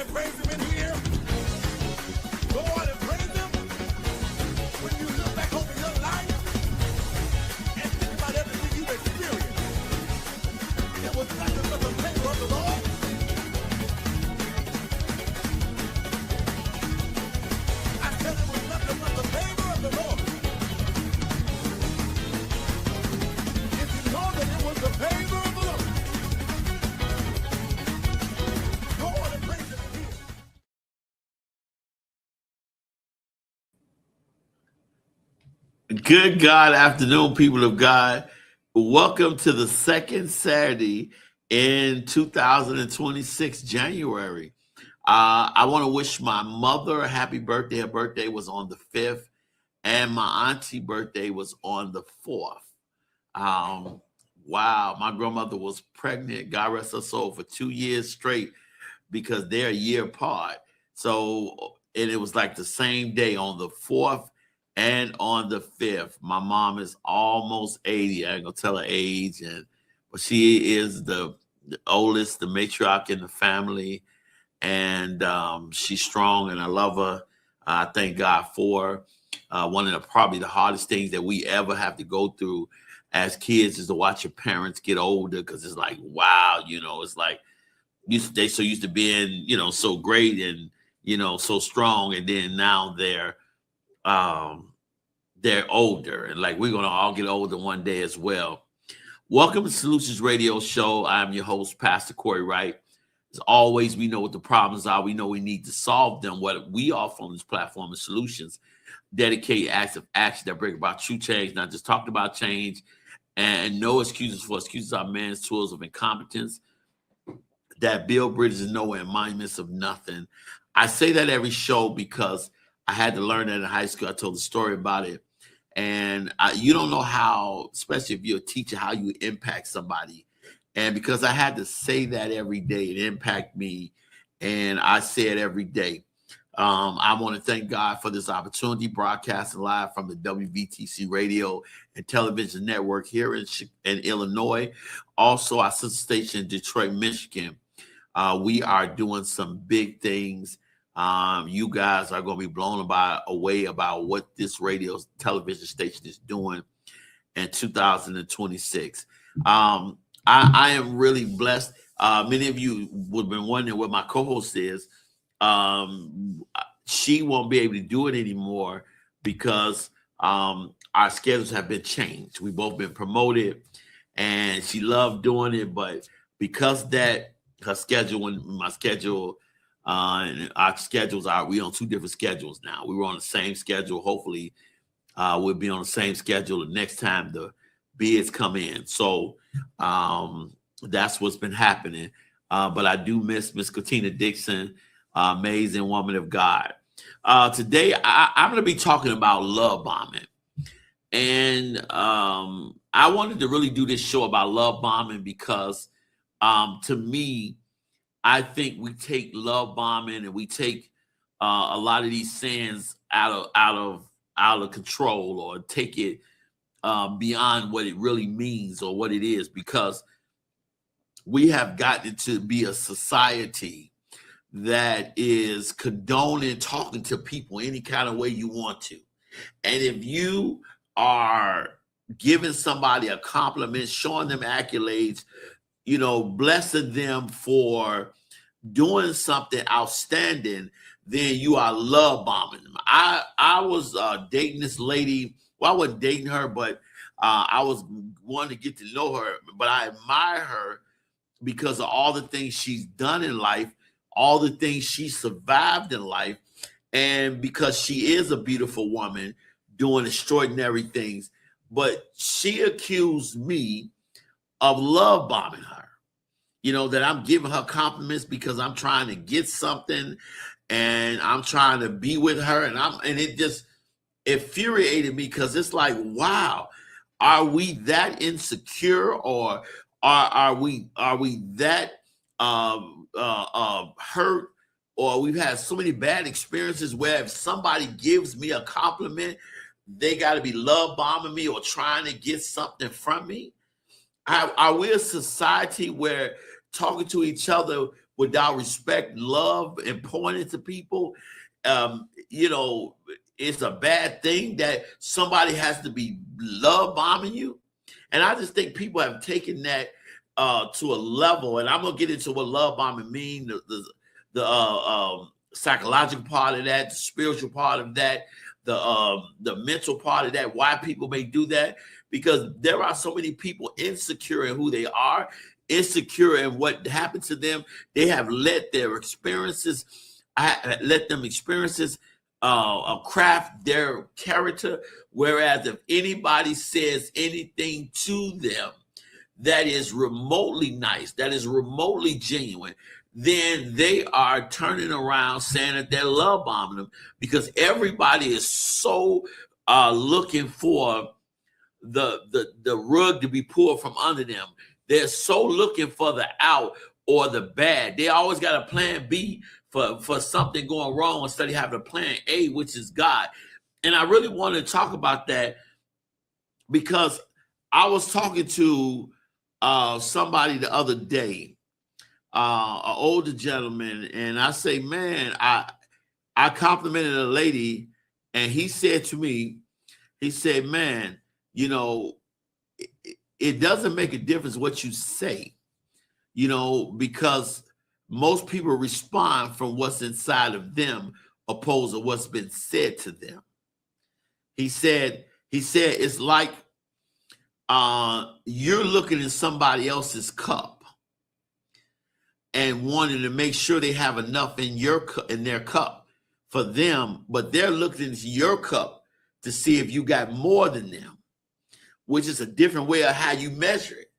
and praise him in here. Go on and praise him. When you look back over your life and think about everything you've experienced, it was nothing but the favor of the Lord. I said it was nothing but the favor of the Lord. If you know that it was the favor of the Lord, go on and praise him in here. Good God afternoon, people of God. Welcome to the second Saturday in 2026, January. I want to wish my mother a happy birthday. Her birthday was on the 5th, and my auntie birthday was on the 4th. Wow, my grandmother was pregnant, God rest her soul, for 2 years straight because they're a year apart. So, and it was like the same day on the 4th and on the 5th. My mom is almost 80. I ain't gonna tell her age, but she is the oldest, the matriarch in the family, and she's strong, and I love her. I thank God for her. One of probably the hardest things that we ever have to go through as kids is to watch your parents get older, because it's like, wow, it's like they so used to being, so great and so strong, and then now they're older, and like we're gonna all get older one day as well. Welcome to Solutions Radio Show. I'm your host, Pastor Corey Wright. As always, we know what the problems are. We know we need to solve them. What we offer on this platform is solutions, dedicated acts of action that bring about true change, not just talking about change, and no excuses for excuses are man's tools of incompetence that build bridges of nowhere and monuments of nothing. I say that every show because I had to learn that in high school. I told the story about it. And you don't know how, especially if you're a teacher, how you impact somebody. And because I had to say that every day, it impacted me. And I say it every day. I want to thank God for this opportunity, broadcasting live from the WVTC radio and television network here in Illinois. Also, our sister station in Detroit, Michigan. We are doing some big things. You guys are going to be blown away about what this radio television station is doing in 2026. I am really blessed. Many of you would have been wondering what my co-host is. She won't be able to do it anymore because our schedules have been changed. We've both been promoted, and she loved doing it, but because that her schedule and my schedule and our schedules we on two different schedules now. We were on the same schedule. Hopefully, we'll be on the same schedule the next time the bids come in. So that's what's been happening. But I do miss Miss Katina Dixon, amazing woman of God. Today, I'm going to be talking about love bombing. And I wanted to really do this show about love bombing because to me, I think we take love bombing and we take a lot of these sins out of control, or take it beyond what it really means or what it is, because we have gotten to be a society that is condoning talking to people any kind of way you want to. And if you are giving somebody a compliment, showing them accolades, blessing them for doing something outstanding, then you are love bombing them. I was dating this lady. Well, I wasn't dating her, but I was wanting to get to know her. But I admire her because of all the things she's done in life, all the things she survived in life, and because she is a beautiful woman doing extraordinary things. But she accused me of love bombing her. That I'm giving her compliments because I'm trying to get something and I'm trying to be with her. And it just infuriated me, because it's like, wow, are we that insecure, or are we that hurt, or we've had so many bad experiences where if somebody gives me a compliment, they got to be love bombing me or trying to get something from me? Are we a society where talking to each other without respect, love, and pointing to people, you know, it's a bad thing that somebody has to be love bombing you. And I just think people have taken that to a level, and I'm gonna get into what love bombing mean, the psychological part of that, the spiritual part of that, the mental part of that, why people may do that, because there are so many people insecure in who they are, insecure in what happened to them. They have let their experiences, craft their character. Whereas if anybody says anything to them that is remotely nice, that is remotely genuine, then they are turning around saying that they're love bombing them, because everybody is so looking for the rug to be pulled from under them. They're so looking for the out or the bad. They always got a plan B for something going wrong instead of having a plan A, which is God. And I really want to talk about that because I was talking to somebody the other day, an older gentleman, and I say, man, I complimented a lady, and he said to me, he said, man, you know, it doesn't make a difference what you say, you know, because most people respond from what's inside of them opposed to what's been said to them. He said it's like you're looking in somebody else's cup and wanting to make sure they have enough in their cup for them, but they're looking into your cup to see if you got more than them, which is a different way of how you measure it.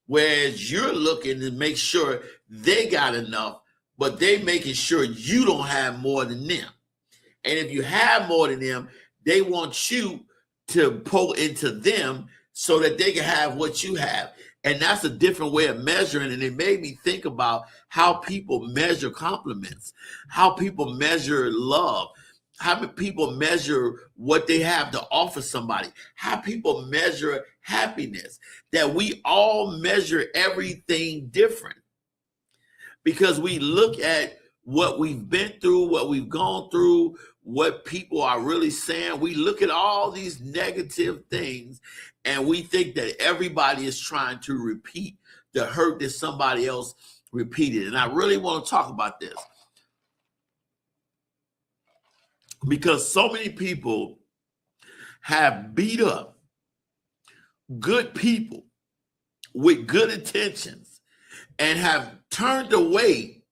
Whereas you're looking to make sure they got enough, but they making sure you don't have more than them. And if you have more than them, they want you to pull into them so that they can have what you have. And that's a different way of measuring. And it made me think about how people measure compliments, how people measure love, how people measure what they have to offer somebody, how people measure happiness, that we all measure everything different because we look at what we've been through, what we've gone through, what people are really saying. We look at all these negative things and we think that everybody is trying to repeat the hurt that somebody else repeated. And I really want to talk about this because so many people have beat up good people with good intentions and have turned away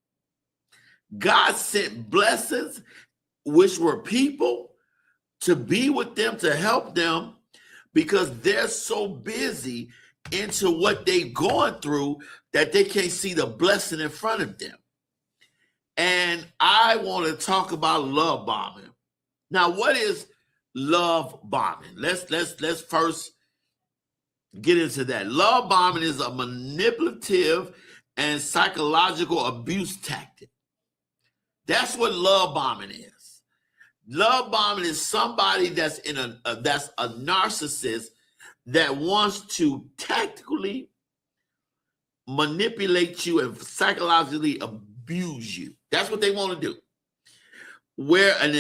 God sent blessings, which were people to be with them, to help them, because they're so busy into what they're going through that they can't see the blessing in front of them. And I want to talk about love bombing. Now, what is love bombing? Let's first get into that. Love bombing is a manipulative and psychological abuse tactic. That's what love bombing is. Love bombing is somebody that's that's a narcissist that wants to tactically manipulate you and psychologically abuse you. That's what they want to do. Where an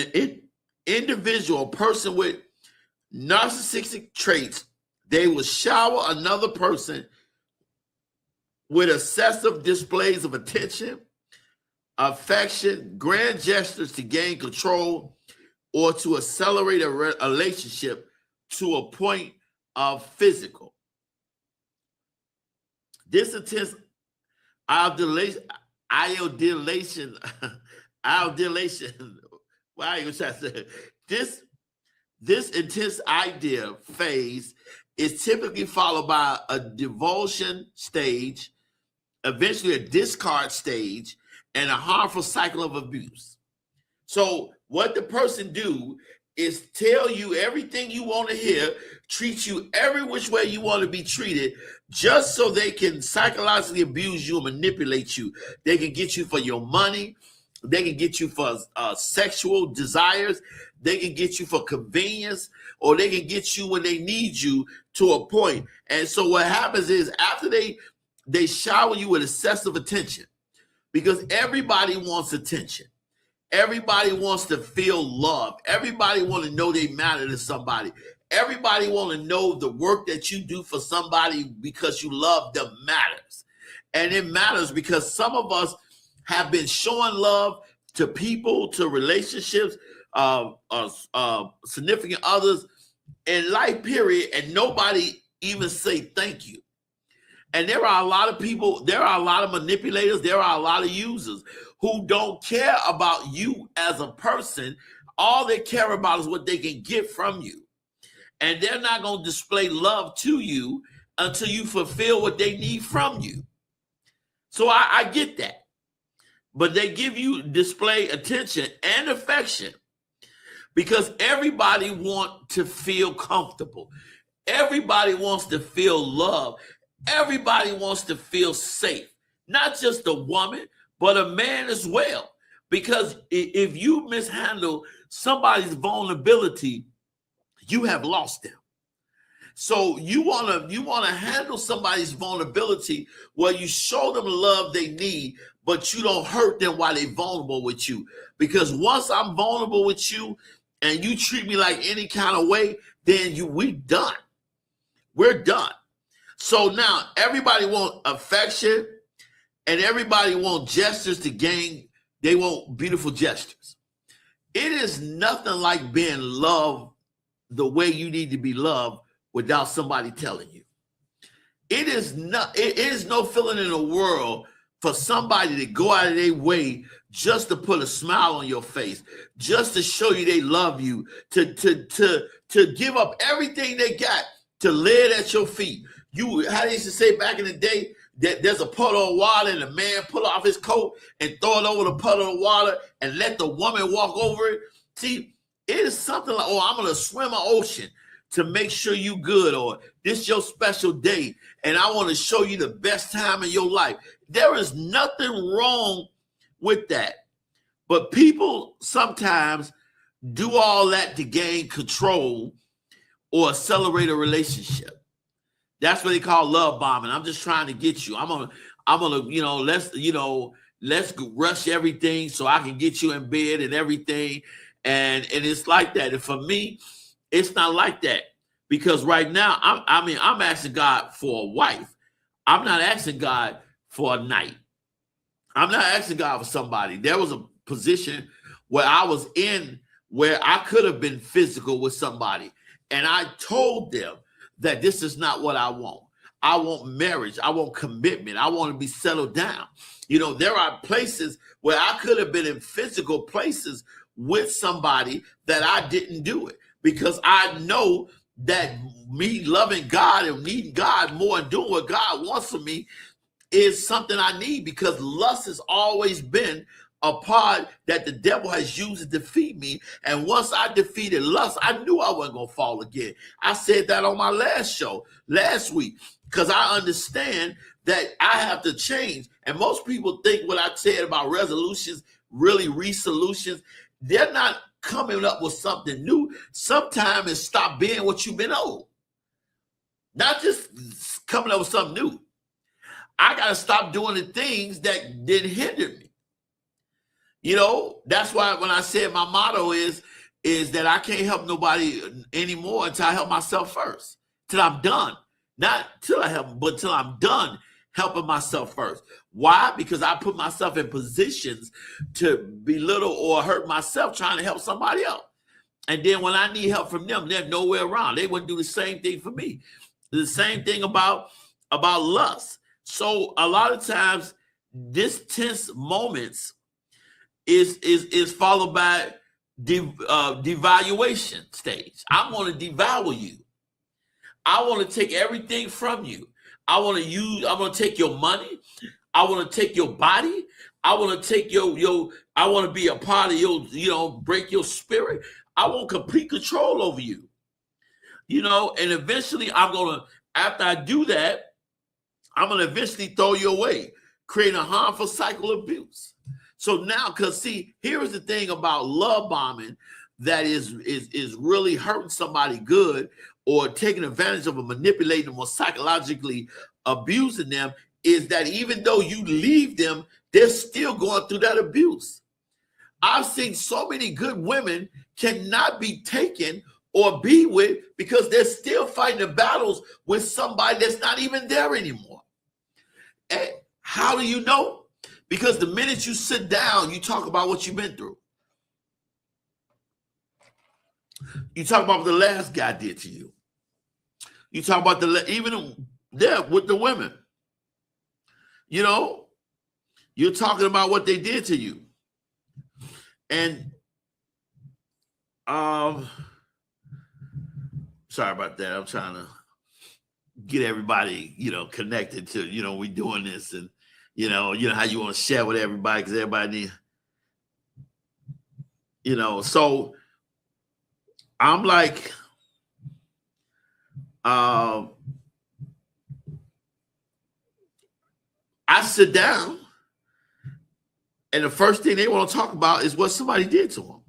individual, a person with narcissistic traits, they will shower another person with excessive displays of attention, affection, grand gestures to gain control, or to accelerate a relationship to a point of physical. This intense idealization, why are you trying to say this intense idea phase is typically followed by a devotion stage, eventually a discard stage, and a harmful cycle of abuse. So what the person do is tell you everything you want to hear, treat you every which way you want to be treated, just so they can psychologically abuse you and manipulate you. They can get you for your money. They can get you for sexual desires. They can get you for convenience, or they can get you when they need you to a point. And so what happens is after they shower you with excessive attention, because everybody wants attention. Everybody wants to feel love. Everybody wants to know they matter to somebody. Everybody want to know the work that you do for somebody because you love them matters. And it matters because some of us have been showing love to people, to relationships, significant others in life period, and nobody even say thank you. And there are a lot of people, there are a lot of manipulators, there are a lot of users who don't care about you as a person. All they care about is what they can get from you. And they're not going to display love to you until you fulfill what they need from you. So I get that. But they give you display attention and affection because everybody wants to feel comfortable. Everybody wants to feel love. Everybody wants to feel safe. Not just a woman, but a man as well. Because if you mishandle somebody's vulnerability, you have lost them. So you want to handle somebody's vulnerability where you show them the love they need, but you don't hurt them while they're vulnerable with you. Because once I'm vulnerable with you and you treat me like any kind of way, then we're done. We're done. So now everybody wants affection and everybody wants gestures to gain. They want beautiful gestures. It is nothing like being loved the way you need to be loved without somebody telling you. It is no feeling in the world for somebody to go out of their way just to put a smile on your face, just to show you they love you, to give up everything they got to lay it at your feet. How they used to say back in the day that there's a puddle of water and the man pull off his coat and throw it over the puddle of water and let the woman walk over it. See, it is something like, oh, I'm going to swim an ocean to make sure you good, or this is your special day and I want to show you the best time in your life. There is nothing wrong with that. But people sometimes do all that to gain control or accelerate a relationship. That's what they call love bombing. I'm just trying to get you. I'm gonna, let's rush everything so I can get you in bed and everything. And it's like that. And for me, it's not like that. Because right now, I'm asking God for a wife. I'm not asking God for a night. I'm not asking God for somebody. There was a position where I was in where I could have been physical with somebody. And I told them that this is not what I want. I want marriage. I want commitment. I want to be settled down. There are places where I could have been in physical places with somebody that I didn't do it because I know that me loving God and needing God more and doing what God wants of me is something I need, because lust has always been a part that the devil has used to defeat me. And once I defeated lust, I knew I wasn't going to fall again. I said that on my last show last week, because I understand that I have to change. And most people think what I said about resolutions, really resolutions, they're not coming up with something new. Sometimes it's stop being what you've been old. Not just coming up with something new. I got to stop doing the things that didn't hinder me. That's why when I said my motto is that I can't help nobody anymore until I help myself first. Till I'm done. Not till I help, but till I'm done helping myself first. Why? Because I put myself in positions to belittle or hurt myself trying to help somebody else. And then when I need help from them, they're nowhere around. They wouldn't do the same thing for me. The same thing about lust. So a lot of times this tense moments is followed by devaluation stage. I want to devalue you. I want to take everything from you. I want to take your money. I want to take your body. I want to take I want to be a part of your, break your spirit. I want complete control over you. And eventually after I do that, I'm going to eventually throw you away, creating a harmful cycle of abuse. So now, because see, here's the thing about love bombing that is really hurting somebody good or taking advantage of them, manipulating them or psychologically abusing them, is that even though you leave them, they're still going through that abuse. I've seen so many good women cannot be taken or be with because they're still fighting the battles with somebody that's not even there anymore. And how do you know? Because the minute you sit down, you talk about what you've been through. You talk about what the last guy did to you. You talk about even there with the women. You know, you're talking about what they did to you. And sorry about that. I'm trying to get everybody, connected to, we doing this, and you know how you want to share with everybody, because everybody need, so I'm like, I sit down, and the first thing they want to talk about is what somebody did to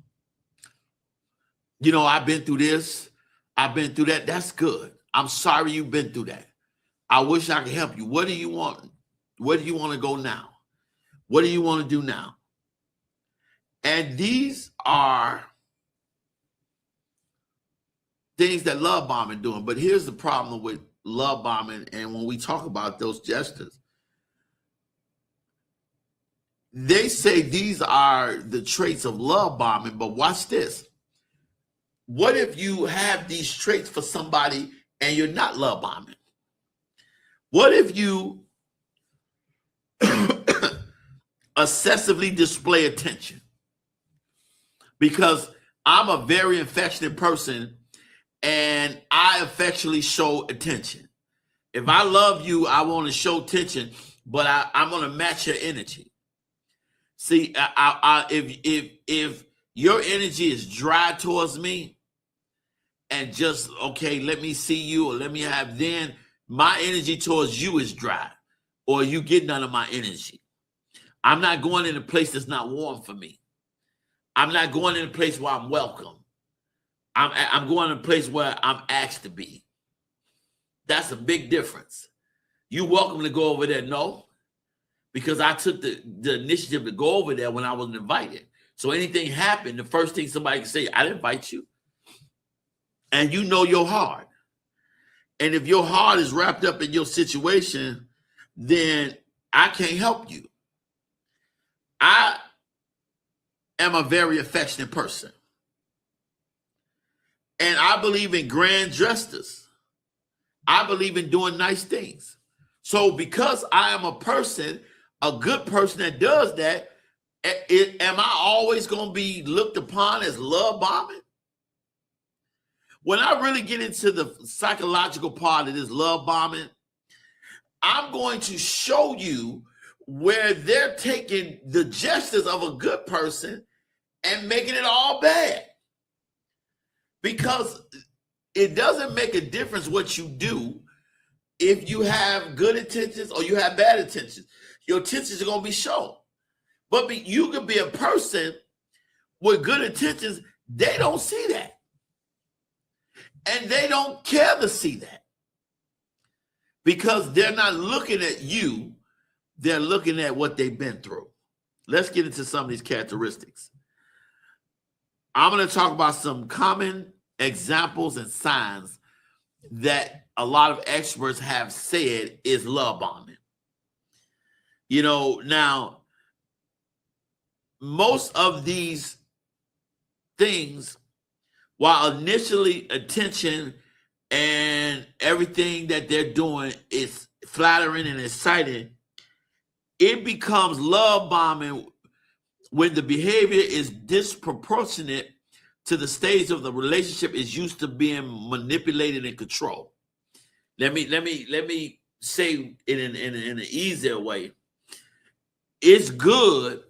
them. I've been through this. I've been through that. That's good. I'm sorry you've been through that. I wish I could help you. What do you want? Where do you want to go now? What do you want to do now? And these are things that love bombing doing. But here's the problem with love bombing, and when we talk about those gestures, they say these are the traits of love bombing, but watch this. What if you have these traits for somebody and you're not love bombing? What if you excessively display attention? Because I'm a very affectionate person, and I affectionately show attention. If I love you, I want to show attention, but I'm going to match your energy. See, if your energy is dry towards me, and just, okay, let me see you, or let me have, then my energy towards you is dry, or you get none of my energy. I'm not going in a place that's not warm for me. I'm not going in a place where I'm welcome. I'm going in a place where I'm asked to be. That's a big difference. You welcome to go over there? No, because I took the initiative to go over there when I wasn't invited. So anything happened, the first thing somebody can say, I didn't invite you. And you know your heart. And if your heart is wrapped up in your situation, then I can't help you. I am a very affectionate person. And I believe in grand gestures. I believe in doing nice things. So because I am a person, a good person that does that, am I always going to be looked upon as love bombing? When I really get into the psychological part of this love bombing, I'm going to show you where they're taking the gestures of a good person and making it all bad. Because it doesn't make a difference what you do if you have good intentions or you have bad intentions. Your intentions are going to be shown. But you could be a person with good intentions. They don't see that. And they don't care to see that, because they're not looking at you. They're looking at what they've been through. Let's get into some of these characteristics. I'm going to talk about some common examples and signs that a lot of experts have said is love bombing. Now, most of these things, while initially attention and everything that they're doing is flattering and exciting, it becomes love bombing when the behavior is disproportionate to the stage of the relationship is used to being manipulated and controlled. Let me say it in an easier way. It's good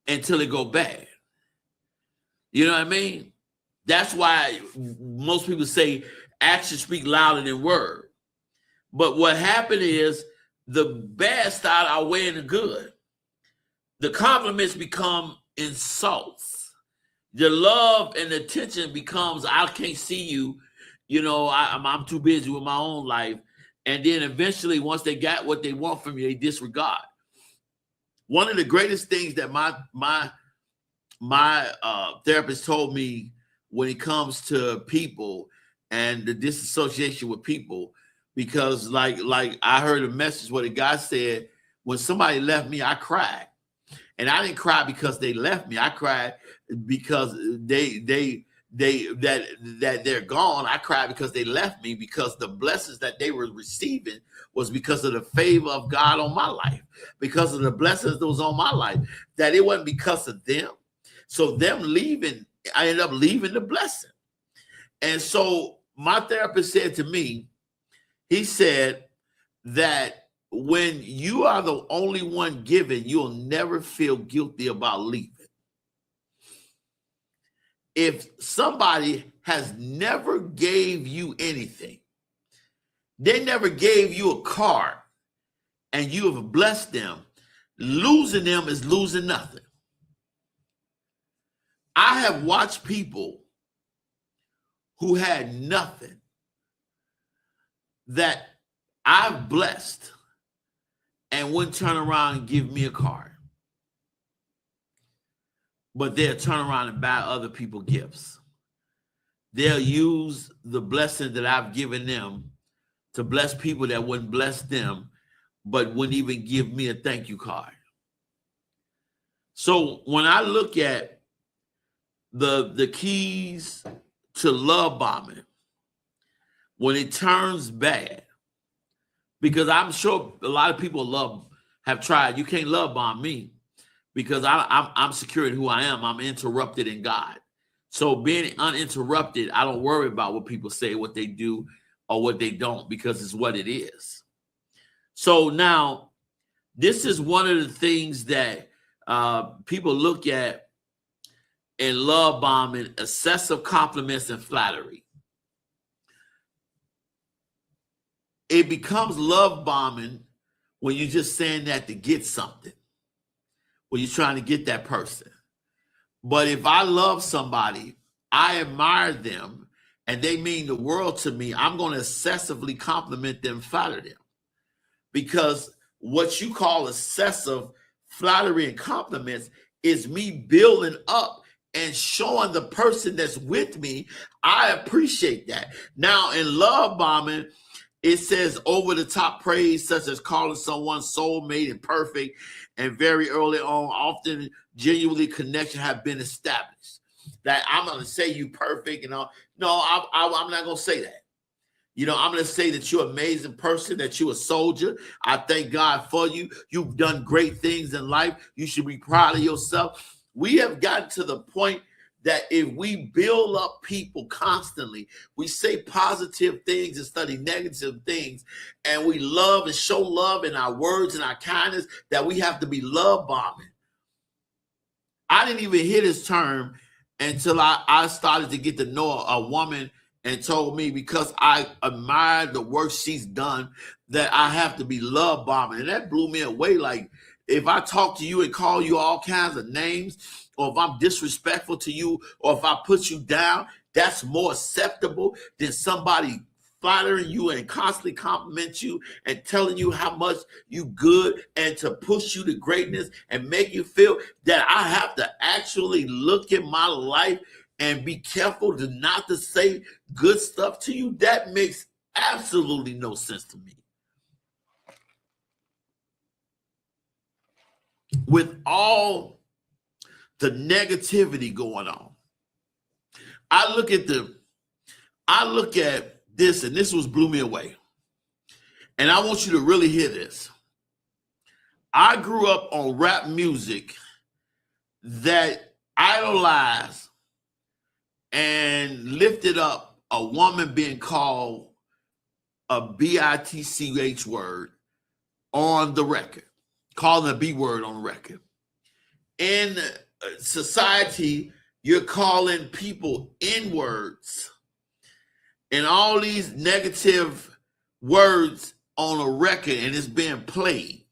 until it go bad. You know what I mean? That's why most people say actions speak louder than words. But what happened is the bad start outweighing the good. The compliments become insults. The love and attention becomes, I can't see you. I'm too busy with my own life. And then eventually, once they got what they want from you, they disregard. One of the greatest things that my therapist told me when it comes to people and the disassociation with people, because like I heard a message where the guy said, when somebody left me, I cried. And I didn't cry because they left me. I cried because that they're gone. I cried because they left me, because the blessings that they were receiving was because of the favor of God on my life, because of the blessings that was on my life, that it wasn't because of them. So them leaving, I ended up leaving the blessing. And so my therapist said to me, he said that when you are the only one giving, you'll never feel guilty about leaving. If somebody has never gave you anything, they never gave you a card, and you have blessed them, losing them is losing nothing. I have watched people who had nothing that I've blessed and wouldn't turn around and give me a card. But they'll turn around and buy other people gifts. They'll use the blessing that I've given them to bless people that wouldn't bless them, but wouldn't even give me a thank you card. So when I look at the keys to love bombing, when it turns bad, because I'm sure a lot of people have tried. You can't love bomb me because I'm secure in who I am. I'm interrupted in God. So being uninterrupted, I don't worry about what people say, what they do, or what they don't, because it's what it is. So now, this is one of the things that people look at in love bombing: excessive compliments and flattery. It becomes love bombing when you're just saying that to get something, when you're trying to get that person. But if I love somebody, I admire them, and they mean the world to me, I'm going to excessively compliment them, flatter them. Because what you call excessive flattery and compliments is me building up and showing the person that's with me, I appreciate that. Now, in love bombing, it says over the top praise, such as calling someone soulmate and perfect, and very early on, often genuinely connection have been established. That I'm going to say you perfect and all. No, I'm not going to say that. You know, I'm going to say that you're an amazing person, that you're a soldier. I thank God for you. You've done great things in life. You should be proud of yourself. We have gotten to the point that if we build up people constantly, we say positive things and study negative things, and we love and show love in our words and our kindness, that we have to be love bombing. I didn't even hear this term until I started to get to know a woman and told me, because I admire the work she's done, that I have to be love bombing. And that blew me away. Like, if I talk to you and call you all kinds of names, or if I'm disrespectful to you, or if I put you down, that's more acceptable than somebody flattering you and constantly compliment you and telling you how much you good, and to push you to greatness and make you feel that I have to actually look at my life and be careful to not to say good stuff to you. That makes absolutely no sense to me. With all the negativity going on, I look at this, and this blew me away. And I want you to really hear this. I grew up on rap music that idolized and lifted up a woman being called a bitch word on the record, calling a B word on the record. In society, you're calling people N-words and all these negative words on a record, and it's being played,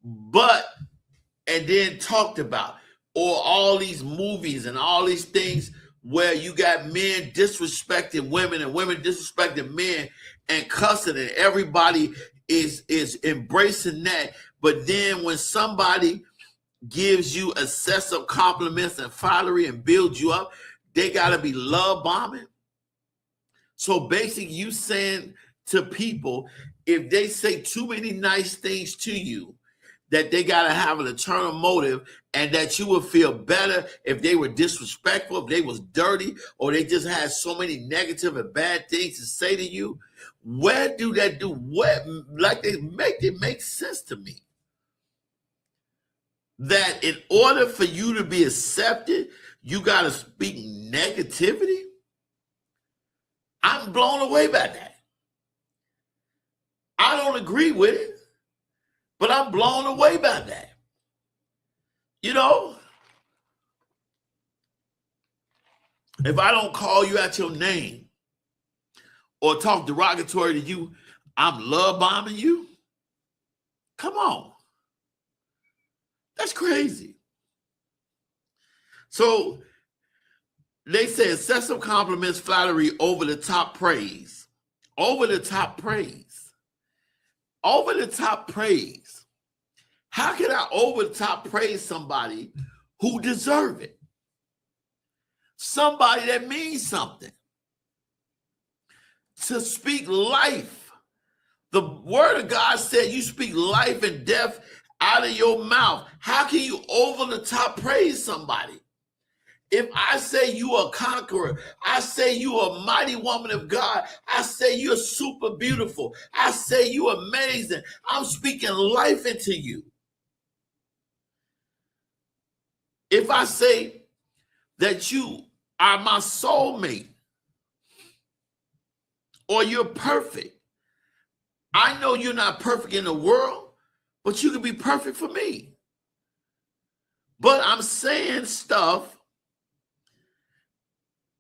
and then talked about, or all these movies and all these things where you got men disrespecting women and women disrespecting men and cussing, and everybody is embracing that. But then when somebody gives you excessive compliments and flattery and builds you up, they got to be love bombing. So basically, you saying to people, if they say too many nice things to you, that they got to have an eternal motive, and that you would feel better if they were disrespectful, if they was dirty, or they just had so many negative and bad things to say to you. Where do that do? What, like, it makes sense to me that in order for you to be accepted, you got to speak negativity. I'm blown away by that. I don't agree with it, but I'm blown away by that. You know, if I don't call you out your name or talk derogatory to you, I'm love bombing you? Come on. That's crazy. So they say excessive compliments, flattery, over the top praise. Over the top praise. Over the top praise. How can I over the top praise somebody who deserve it? Somebody that means something. To speak life. The word of God said you speak life and death out of your mouth. How can you over the top praise somebody? If I say you are a conqueror, I say you are a mighty woman of God, I say you're super beautiful, I say you're amazing, I'm speaking life into you. If I say that you are my soulmate, or you're perfect, I know you're not perfect in the world, but you can be perfect for me. But I'm saying stuff,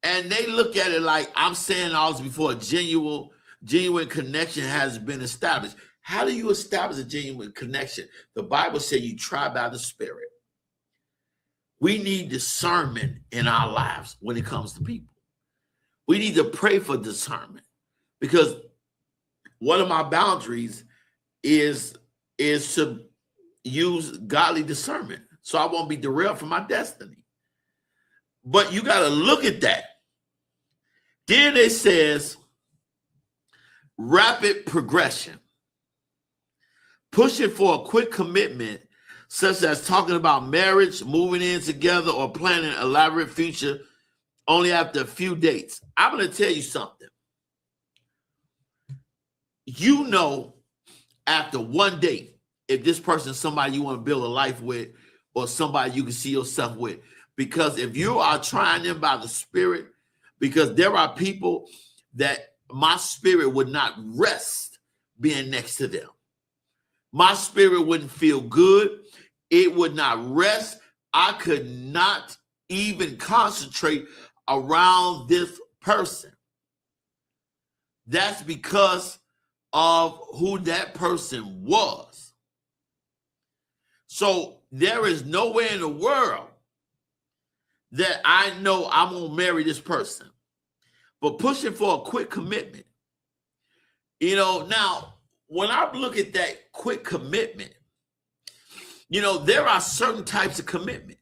and they look at it like I'm saying all this before a genuine connection has been established. How do you establish a genuine connection? The Bible says you try by the Spirit. We need discernment in our lives when it comes to people. We need to pray for discernment, because one of my boundaries is to use godly discernment so I won't be derailed from my destiny. But you got to look at that. Then it says rapid progression, pushing for a quick commitment, such as talking about marriage, moving in together, or planning an elaborate future only after a few dates. I'm going to tell you something. You know, after one date, if this person is somebody you want to build a life with, or somebody you can see yourself with. Because if you are trying them by the Spirit, because there are people that my spirit would not rest being next to them. My spirit wouldn't feel good. It would not rest. I could not even concentrate around this person. That's because of who that person was. So there is nowhere in the world that I know I'm going to marry this person. But pushing for a quick commitment. You know, now, when I look at that quick commitment, you know, there are certain types of commitment.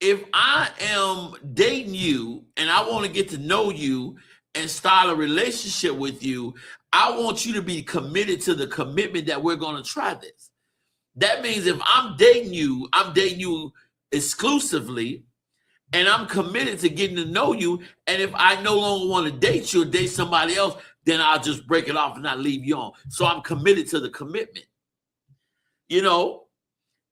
If I am dating you and I want to get to know you and start a relationship with you, I want you to be committed to the commitment that we're going to try this. That means if I'm dating you exclusively, and I'm committed to getting to know you, and if I no longer want to date you or date somebody else, then I'll just break it off and not leave you on. So I'm committed to the commitment. You know,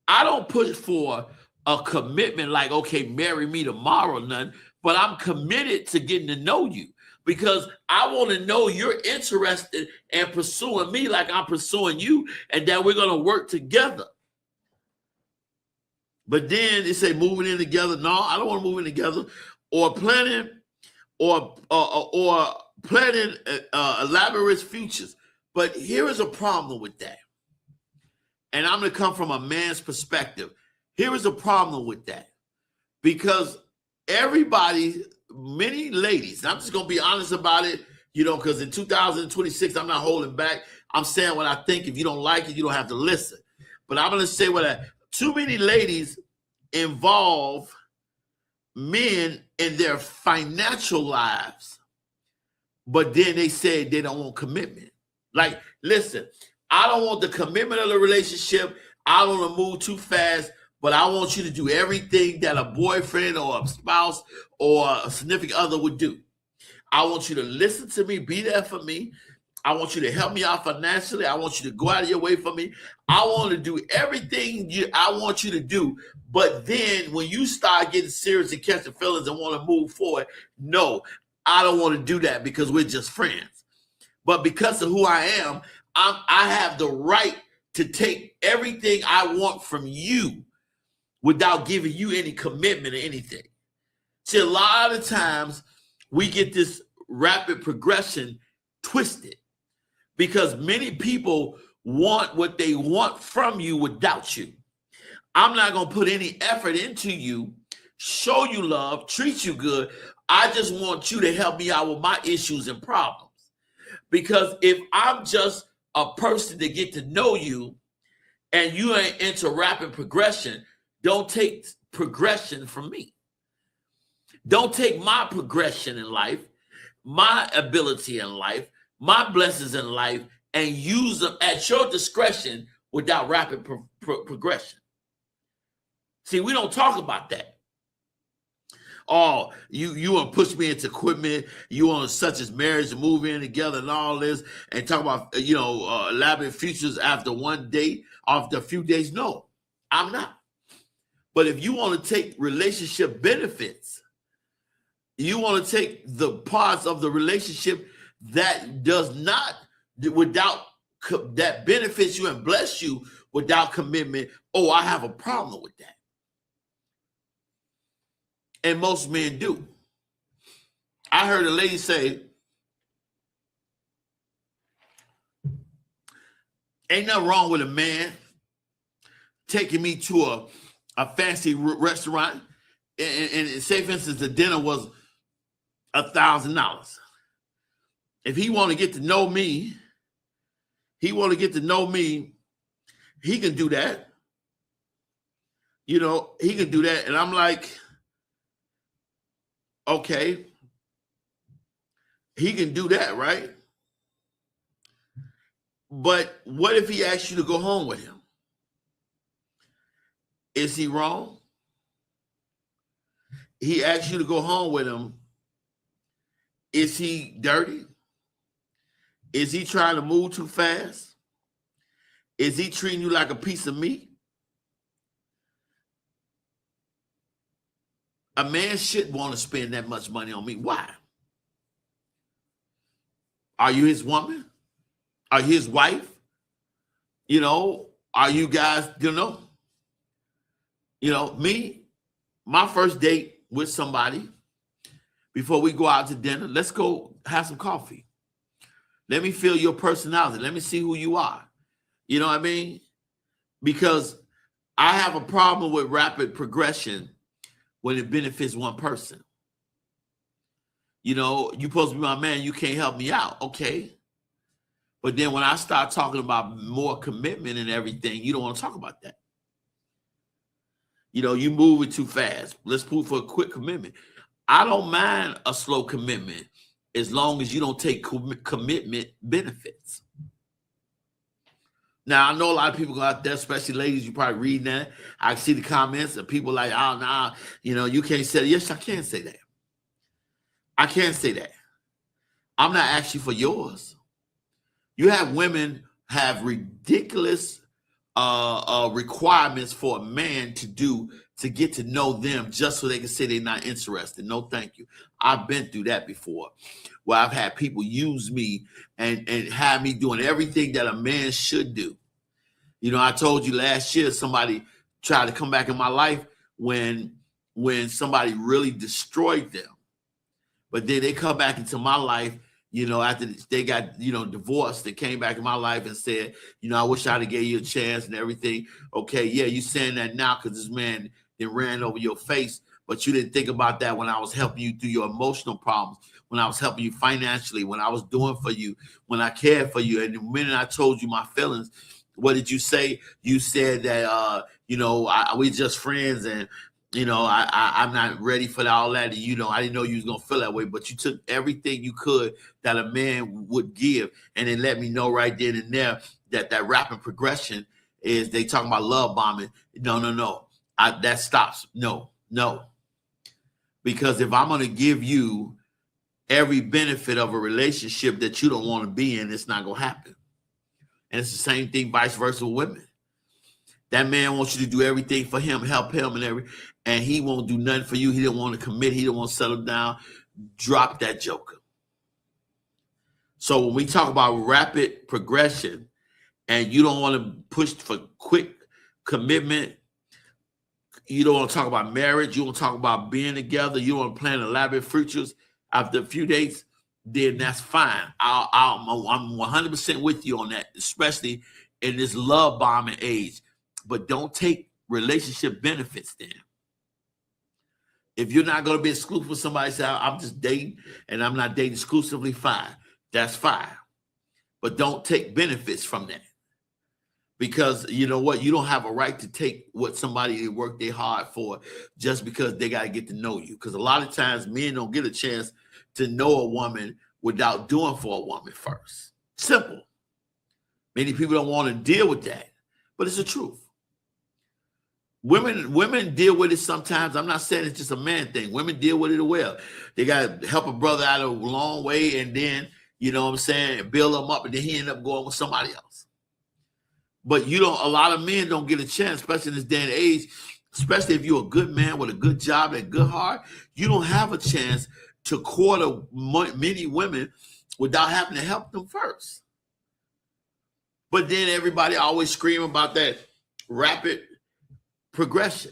I don't push for a commitment like, okay, marry me tomorrow, none, but I'm committed to getting to know you, because I want to know you're interested in pursuing me like I'm pursuing you, and that we're going to work together. But then they say moving in together. No, I don't want to move in together, or planning, or planning elaborate futures. But here is a problem with that, and I'm going to come from a man's perspective. Here is a problem with that, because everybody, many ladies, and I'm just going to be honest about it, because in 2026, I'm not holding back. I'm saying what I think. If you don't like it, you don't have to listen. But I'm going to say too many ladies involve men in their financial lives, but then they say they don't want commitment. Like, listen, I don't want the commitment of the relationship. I don't want to move too fast, but I want you to do everything that a boyfriend or a spouse or a significant other would do. I want you to listen to me, be there for me. I want you to help me out financially. I want you to go out of your way for me. I want to do everything I want you to do. But then when you start getting serious and catching feelings and want to move forward, no, I don't want to do that because we're just friends. But because of who I am, I have the right to take everything I want from you without giving you any commitment or anything. See, a lot of times we get this rapid progression twisted because many people want what they want from you without you. I'm not going to put any effort into you, show you love, treat you good. I just want you to help me out with my issues and problems. Because if I'm just a person to get to know you and you ain't into rapid progression, don't take progression from me. Don't take my progression in life, my ability in life, my blessings in life, and use them at your discretion without rapid progression. See, we don't talk about that. Oh, you want to push me into equipment, you want such as marriage and move in together and all this, and talk about, elaborate futures after one date, after a few days. No, I'm not. But if you want to take relationship benefits, you want to take the parts of the relationship that does not, that benefits you and bless you without commitment. Oh, I have a problem with that. And most men do. I heard a lady say, ain't nothing wrong with a man taking me to a fancy restaurant and say, for instance, the dinner was $1,000. If he want to get to know me, he can do that. He can do that. And I'm like, okay, he can do that, right? But what if he asks you to go home with him? Is he wrong? He asks you to go home with him. Is he dirty? Is he trying to move too fast? Is he treating you like a piece of meat? A man shouldn't want to spend that much money on me. Why? Are you his woman? Are you his wife? Are you guys, me, my first date with somebody, before we go out to dinner, let's go have some coffee. Let me feel your personality. Let me see who you are. You know what I mean? Because I have a problem with rapid progression when it benefits one person. You're supposed to be my man. You can't help me out. Okay. But then when I start talking about more commitment and everything, you don't want to talk about that. You move it too fast. Let's move for a quick commitment. I don't mind a slow commitment as long as you don't take commitment benefits. Now, I know a lot of people out there, especially ladies, you probably read that. I see the comments and people like, oh, nah, you can't say that. Yes, I can say that. I can't say that. I'm not asking for yours. You have women have ridiculous requirements for a man to do to get to know them just so they can say they're not interested. No, thank you. I've been through that before where I've had people use me and have me doing everything that a man should do. I told you last year somebody tried to come back in my life when somebody really destroyed them. But then they come back into my life, after they got, divorced, they came back in my life and said, I wish I'd have gave you a chance and everything. Okay, yeah, you saying that now because this man then ran over your face. But you didn't think about that when I was helping you through your emotional problems, when I was helping you financially, when I was doing for you, when I cared for you. And the minute I told you my feelings, what did you say? You said that, we just friends, and, I'm not ready for all that. And, I didn't know you was going to feel that way, but you took everything you could that a man would give, and then let me know right then and there that rapid progression is, they talking about love bombing. No. That stops. No. Because if I'm going to give you every benefit of a relationship that you don't want to be in, it's not going to happen. And it's the same thing vice versa with women. That man wants you to do everything for him, help him, and he won't do nothing for you. He didn't want to commit. He didn't want to settle down. Drop that joker. So when we talk about rapid progression and you don't want to push for quick commitment, you don't want to talk about marriage, you want to talk about being together, you want to plan elaborate futures after a few dates, then that's fine. I'm 100% with you on that, especially in this love bombing age. But don't take relationship benefits then. If you're not going to be exclusive with somebody, say, I'm just dating and I'm not dating exclusively, fine. That's fine. But don't take benefits from that. Because you know what? You don't have a right to take what somebody worked their hard for just because they got to get to know you. Because a lot of times men don't get a chance to know a woman without doing for a woman first. Simple. Many people don't want to deal with that, but it's the truth. Women deal with it sometimes. I'm not saying it's just a man thing. Women deal with it as well. They got to help a brother out a long way and then, build him up, and then he end up going with somebody else. But a lot of men don't get a chance, especially in this day and age, especially if you're a good man with a good job and a good heart, you don't have a chance to court many women without having to help them first. But then everybody always scream about that rapid progression.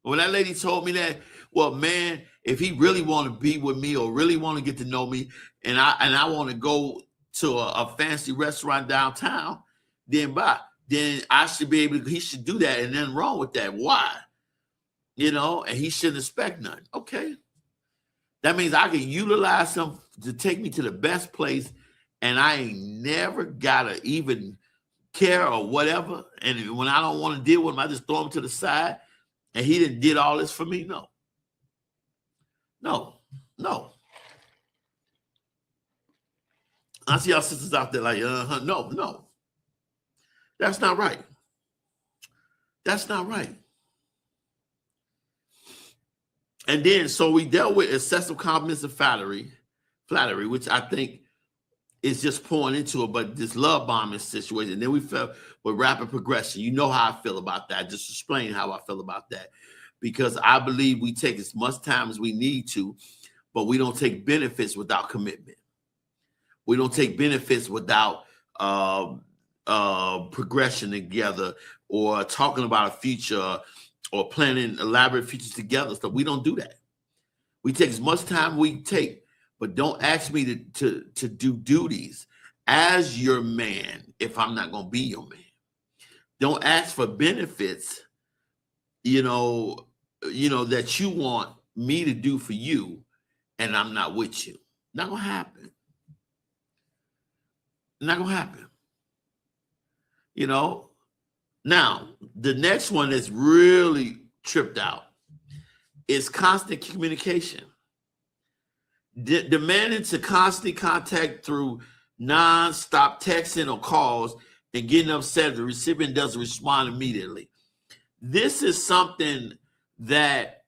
When that lady told me that, well, man, if he really want to be with me or really want to get to know me, and I want to go to a fancy restaurant downtown, then I should be able to, he should do that, and nothing wrong with that. Why? And he shouldn't expect nothing. Okay. That means I can utilize him to take me to the best place, and I ain't never gotta even care or whatever. And when I don't want to deal with him, I just throw him to the side, and he did all this for me. No. I see our sisters out there like, no. That's not right. That's not right. And then, so we dealt with excessive compliments and flattery, which I think is just pouring into it, but this love bombing situation. And then we felt with rapid progression. You know how I feel about that. Just explain how I feel about that. Because I believe we take as much time as we need to, but we don't take benefits without commitment. We don't take benefits without progression together, or talking about a future, or planning elaborate futures together. So we don't do that. We take as much time we take, but don't ask me to do duties as your man if I'm not going to be your man. Don't ask for benefits, that you want me to do for you, and I'm not with you. Not going to happen. Not going to happen. Now, the next one that's really tripped out is constant communication. Demanding to constantly contact through non-stop texting or calls, and getting upset if the recipient doesn't respond immediately. This is something that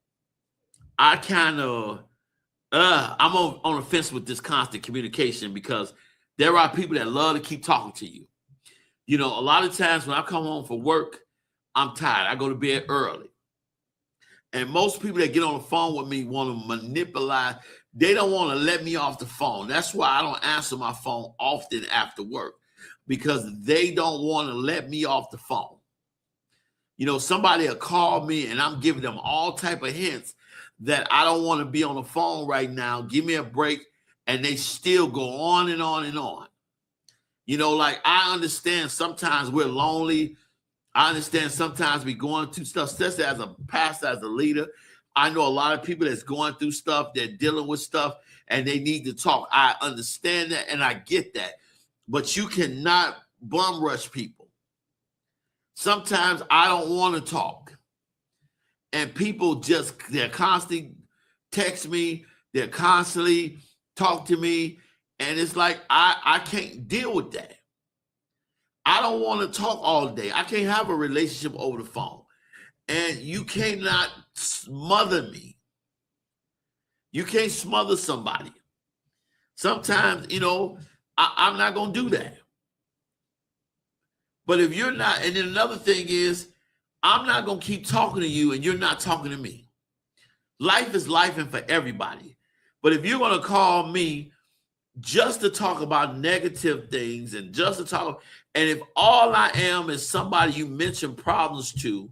I kind of, I'm on the fence with this constant communication, because there are people that love to keep talking to you. A lot of times when I come home from work, I'm tired. I go to bed early. And most people that get on the phone with me want to manipulate. They don't want to let me off the phone. That's why I don't answer my phone often after work, because they don't want to let me off the phone. Somebody will call me and I'm giving them all type of hints that I don't want to be on the phone right now. Give me a break. And they still go on and on and on. Like, I understand sometimes we're lonely. I understand sometimes we going through stuff, especially as a pastor, as a leader. I know a lot of people that's going through stuff, they're dealing with stuff, and they need to talk. I understand that, and I get that. But you cannot bum rush people. Sometimes I don't want to talk. And people they're constantly text me, they're constantly talk to me, and it's like I can't deal with that. I don't want to talk all day. I can't have a relationship over the phone. And you cannot smother me. You can't smother somebody. Sometimes, I'm not going to do that. But if you're not, and then another thing is, I'm not going to keep talking to you and you're not talking to me. Life is life and for everybody. But if you're going to call me just to talk about negative things and just to talk, and if all I am is somebody you mention problems to,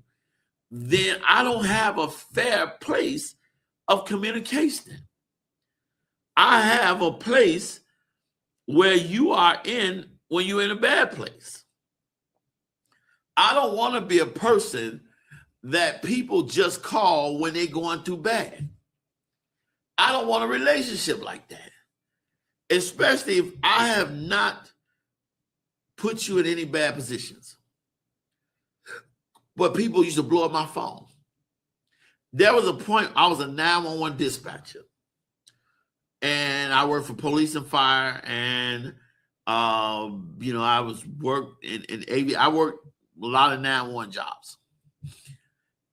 then I don't have a fair place of communication. I have a place where you are in when you're in a bad place. I don't want to be a person that people just call when they're going through bad. I don't want a relationship like that, especially if I have not put you in any bad positions. But people used to blow up my phone. There was a point I was a 911 dispatcher, and I worked for police and fire, and I worked in AV. I worked a lot of 911 jobs,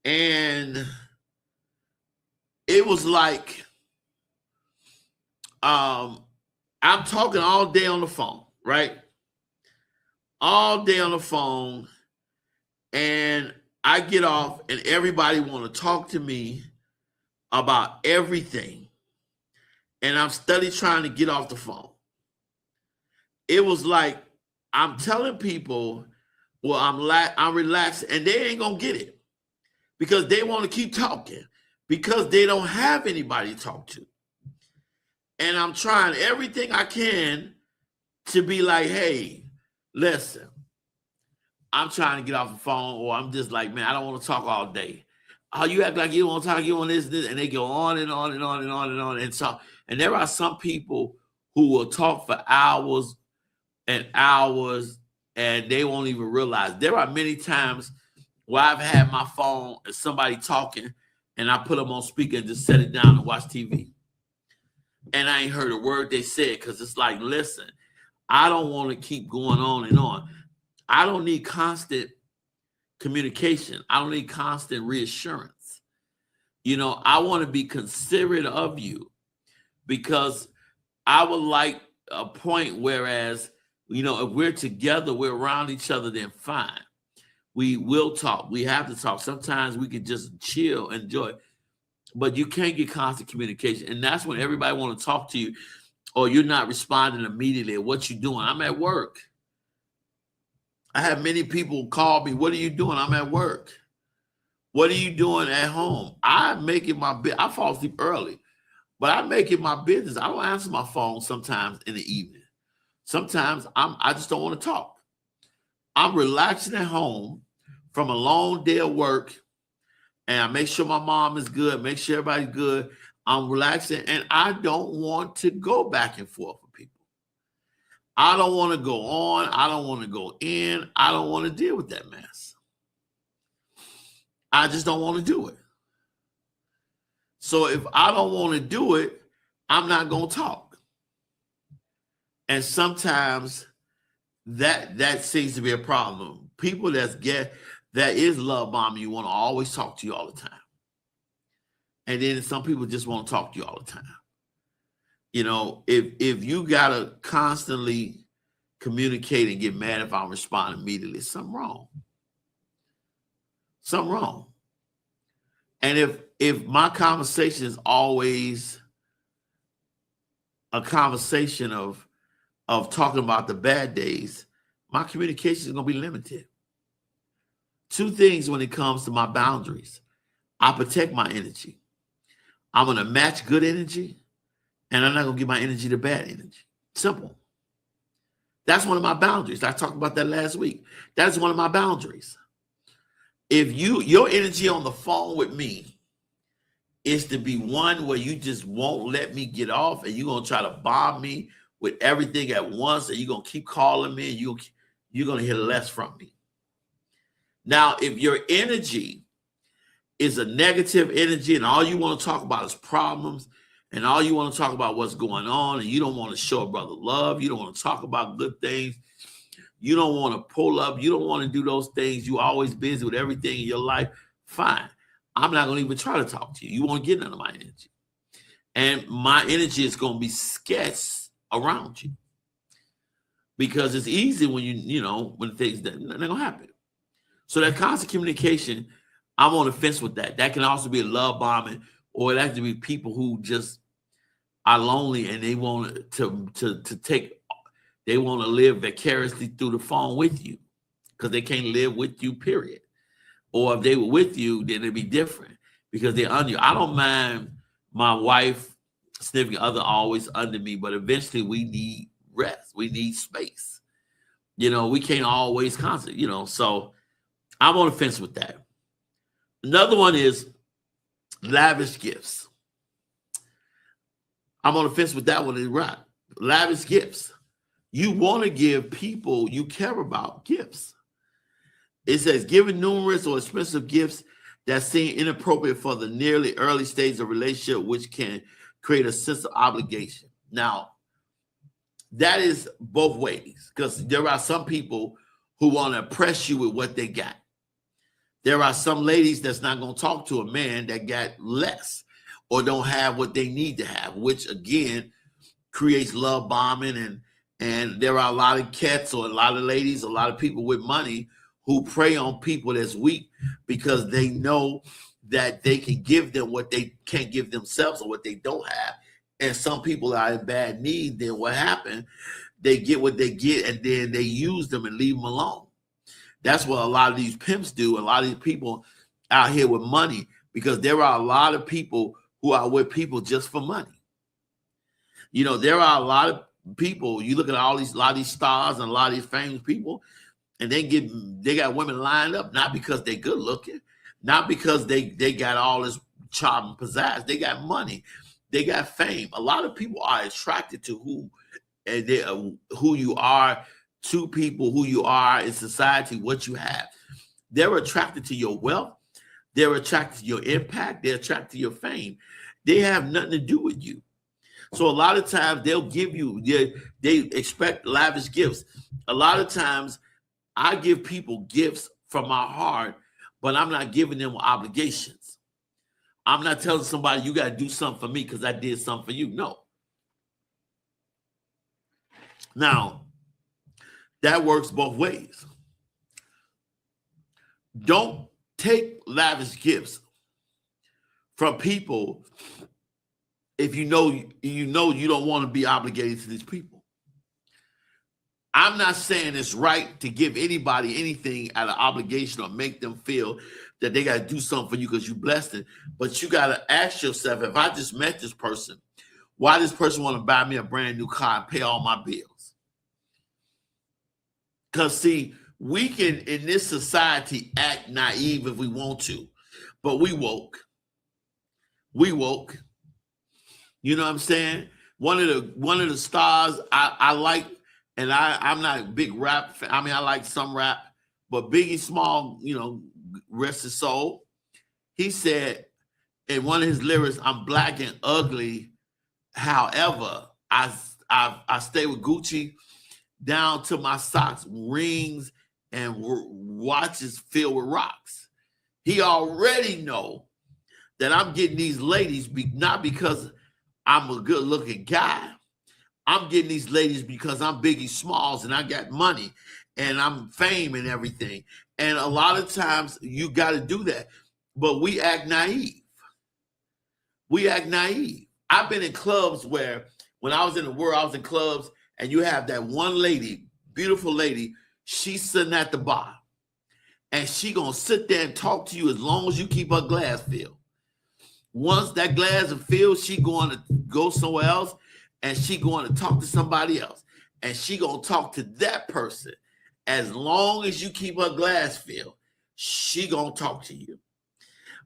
and it was like I'm talking all day on the phone, right? All day on the phone, and I get off and everybody want to talk to me about everything, and I'm steady trying to get off the phone. It was like I'm telling people, well, I'm relaxed, and they ain't gonna get it because they want to keep talking because they don't have anybody to talk to. And I'm trying everything I can to be like, hey, listen, I'm trying to get off the phone, or I'm just like, man, I don't want to talk all day. Oh, you act like you want to talk, you want this, and they go on and on and on and on and on. And there are some people who will talk for hours and hours, and they won't even realize. There are many times where I've had my phone and somebody talking, and I put them on speaker and just set it down and watch TV. And I ain't heard a word they said, because it's like, listen, I don't want to keep going on and on. I don't need constant communication. I don't need constant reassurance. I want to be considerate of you, because I would like a point whereas, if we're together, we're around each other, then fine. We will talk. We have to talk. Sometimes we can just chill, enjoy. But you can't get constant communication. And that's when everybody want to talk to you, or you're not responding immediately. What you doing? I'm at work. I have many people call me. What are you doing? I'm at work. What are you doing at home? I'm making my bed. I fall asleep early, but I make it my business. I don't answer my phone sometimes in the evening. Sometimes I just don't want to talk. I'm relaxing at home from a long day of work, and I make sure my mom is good, make sure everybody's good. I'm relaxing, and I don't want to go back and forth with people. I don't want to go on. I don't want to go in. I don't want to deal with that mess. I just don't want to do it. So if I don't want to do it, I'm not going to talk. And sometimes that seems to be a problem. People that is love bombing you want to always talk to you all the time. And then some people just want to talk to you all the time. If you gotta constantly communicate and get mad if I respond immediately, something wrong. Something wrong. And if my conversation is always a conversation of talking about the bad days, my communication is gonna be limited. Two things when it comes to my boundaries. I protect my energy. I'm gonna match good energy, and I'm not going to give my energy to bad energy. Simple. That's one of my boundaries. I talked about that last week. That's one of my boundaries. If your energy on the phone with me is to be one where you just won't let me get off, and you're gonna try to bomb me with everything at once, and you're gonna keep calling me, and you're gonna hear less from me. Now, if your energy is a negative energy, and all you want to talk about is problems, and all you want to talk about what's going on, and you don't want to show a brother love, you don't want to talk about good things, you don't want to pull up, you don't want to do those things, you're always busy with everything in your life, fine. I'm not going to even try to talk to you. You won't get none of my energy. And my energy is going to be scarce around you. Because it's easy when when things that they're going to happen. So that constant communication, I'm on the fence with that. That can also be a love bombing, or it has to be people who just are lonely and they want they want to live vicariously through the phone with you because they can't live with you, period. Or if they were with you, then it'd be different because they're under you. I don't mind my wife, significant other, always under me, but eventually we need rest. We need space. We can't always constantly, so I'm on the fence with that. Another one is lavish gifts. I'm on the fence with that one. Is right. Lavish gifts. You want to give people you care about gifts. It says, giving numerous or expensive gifts that seem inappropriate for the nearly early stage of relationship, which can create a sense of obligation. Now, that is both ways, because there are some people who want to impress you with what they got. There are some ladies that's not going to talk to a man that got less or don't have what they need to have, which again creates love bombing. And there are a lot of cats or a lot of ladies, a lot of people with money who prey on people that's weak because they know that they can give them what they can't give themselves or what they don't have. And some people are in bad need. Then what happened? They get what they get, and then they use them and leave them alone. That's what a lot of these pimps do. A lot of these people out here with money, because there are a lot of people who are with people just for money. There are a lot of people. You look at a lot of these stars and a lot of these famous people, and they got women lined up, not because they're good looking, not because they got all this charm and pizzazz. They got money. They got fame. A lot of people are attracted to who you are, to people, who you are in society, what you have. They're attracted to your wealth. They're attracted to your impact. They're attracted to your fame. They have nothing to do with you. So a lot of times they'll give you, they expect lavish gifts. A lot of times I give people gifts from my heart, but I'm not giving them obligations. I'm not telling somebody you got to do something for me because I did something for you. No. Now, that works both ways. Don't take lavish gifts from people if you know you don't want to be obligated to these people. I'm not saying it's right to give anybody anything out of obligation or make them feel that they got to do something for you because you blessed it. But you got to ask yourself, if I just met this person, why does this person want to buy me a brand new car and pay all my bills? Because, see, we can, in this society, act naive if we want to, but we woke. We woke. You know what I'm saying? One of the stars I like, and I'm not a big rap fan. I mean, I like some rap, but Biggie Small, rest his soul. He said in one of his lyrics, "I'm black and ugly. However, I stay with Gucci down to my socks, rings, and watches filled with rocks." He already know that I'm getting these ladies not because I'm a good looking guy. I'm getting these ladies because I'm Biggie Smalls and I got money and I'm fame and everything. And a lot of times you got to do that, but we act naive. We act naive. I've been in clubs where when I was in the world, I was in clubs and you have that one lady, beautiful lady, she's sitting at the bar and she gonna sit there and talk to you as long as you keep her glass filled. Once that glass is filled, she going to go somewhere else and she going to talk to somebody else. And she going to talk to that person. As long as you keep her glass filled, she gonna talk to you.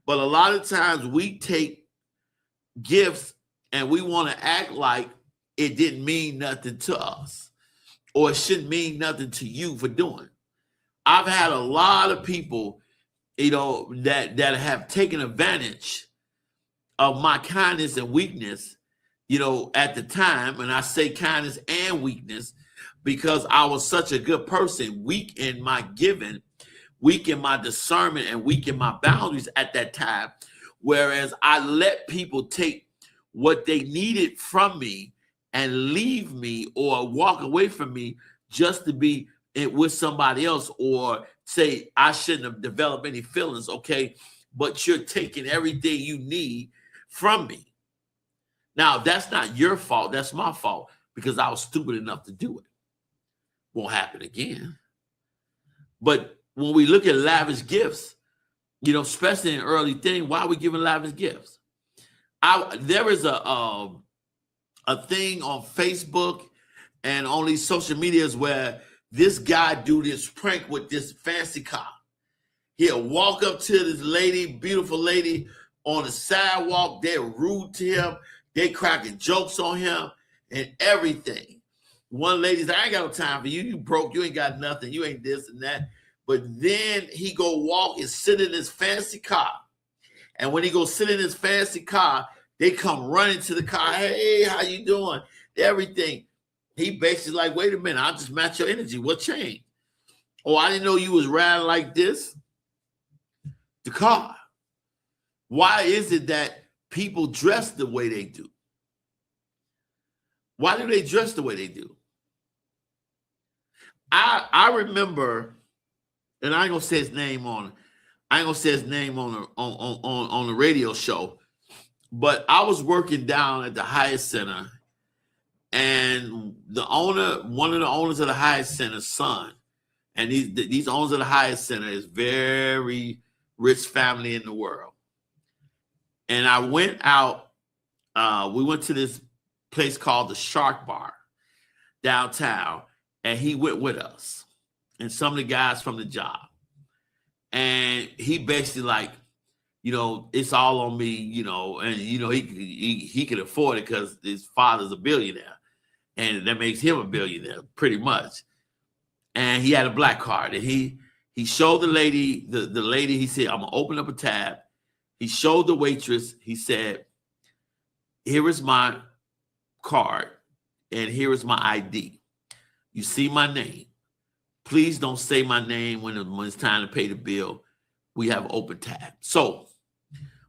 But a lot of times we take gifts and we want to act like it didn't mean nothing to us, or it shouldn't mean nothing to you for doing. I've had a lot of people, that have taken advantage of my kindness and weakness, at the time. And I say kindness and weakness because I was such a good person, weak in my giving, weak in my discernment, and weak in my boundaries at that time. Whereas I let people take what they needed from me and leave me or walk away from me just to be with somebody else, or say I shouldn't have developed any feelings. Okay, but you're taking everything you need from me. Now, that's not your fault. That's my fault because I was stupid enough to do it. Won't happen again. But when we look at lavish gifts, especially in early thing, why are we giving lavish gifts? There is a thing on Facebook and on these social medias where this guy do this prank with this fancy car. He'll walk up to this lady, beautiful lady, on the sidewalk. They're rude to him. They cracking jokes on him and everything. One lady's like, I ain't got no time for you. You broke. You ain't got nothing. You ain't this and that. But then he go walk and sit in his fancy car. And when he go sit in his fancy car, they come running to the car. Hey, how you doing? Everything. He basically like, wait a minute, I'll just match your energy. What changed? Oh, I didn't know you was riding like this. The car. Why is it that people dress the way they do? Why do they dress the way they do? I remember, and I ain't gonna say his name on the radio show, but I was working down at the Hyatt Center. And one of the owners of the Hyatt Center's son, and these owners of the Hyatt Center is very rich family in the world. And I went out, we went to this place called the Shark Bar downtown, and he went with us and some of the guys from the job. And he basically like, it's all on me, and he could afford it because his father's a billionaire. And that makes him a billionaire, pretty much. And he had a black card. And he showed the lady, the lady, he said, I'm going to open up a tab. He showed the waitress. He said, here is my card. And here is my ID. You see my name. Please don't say my name when it's time to pay the bill. We have open tab. So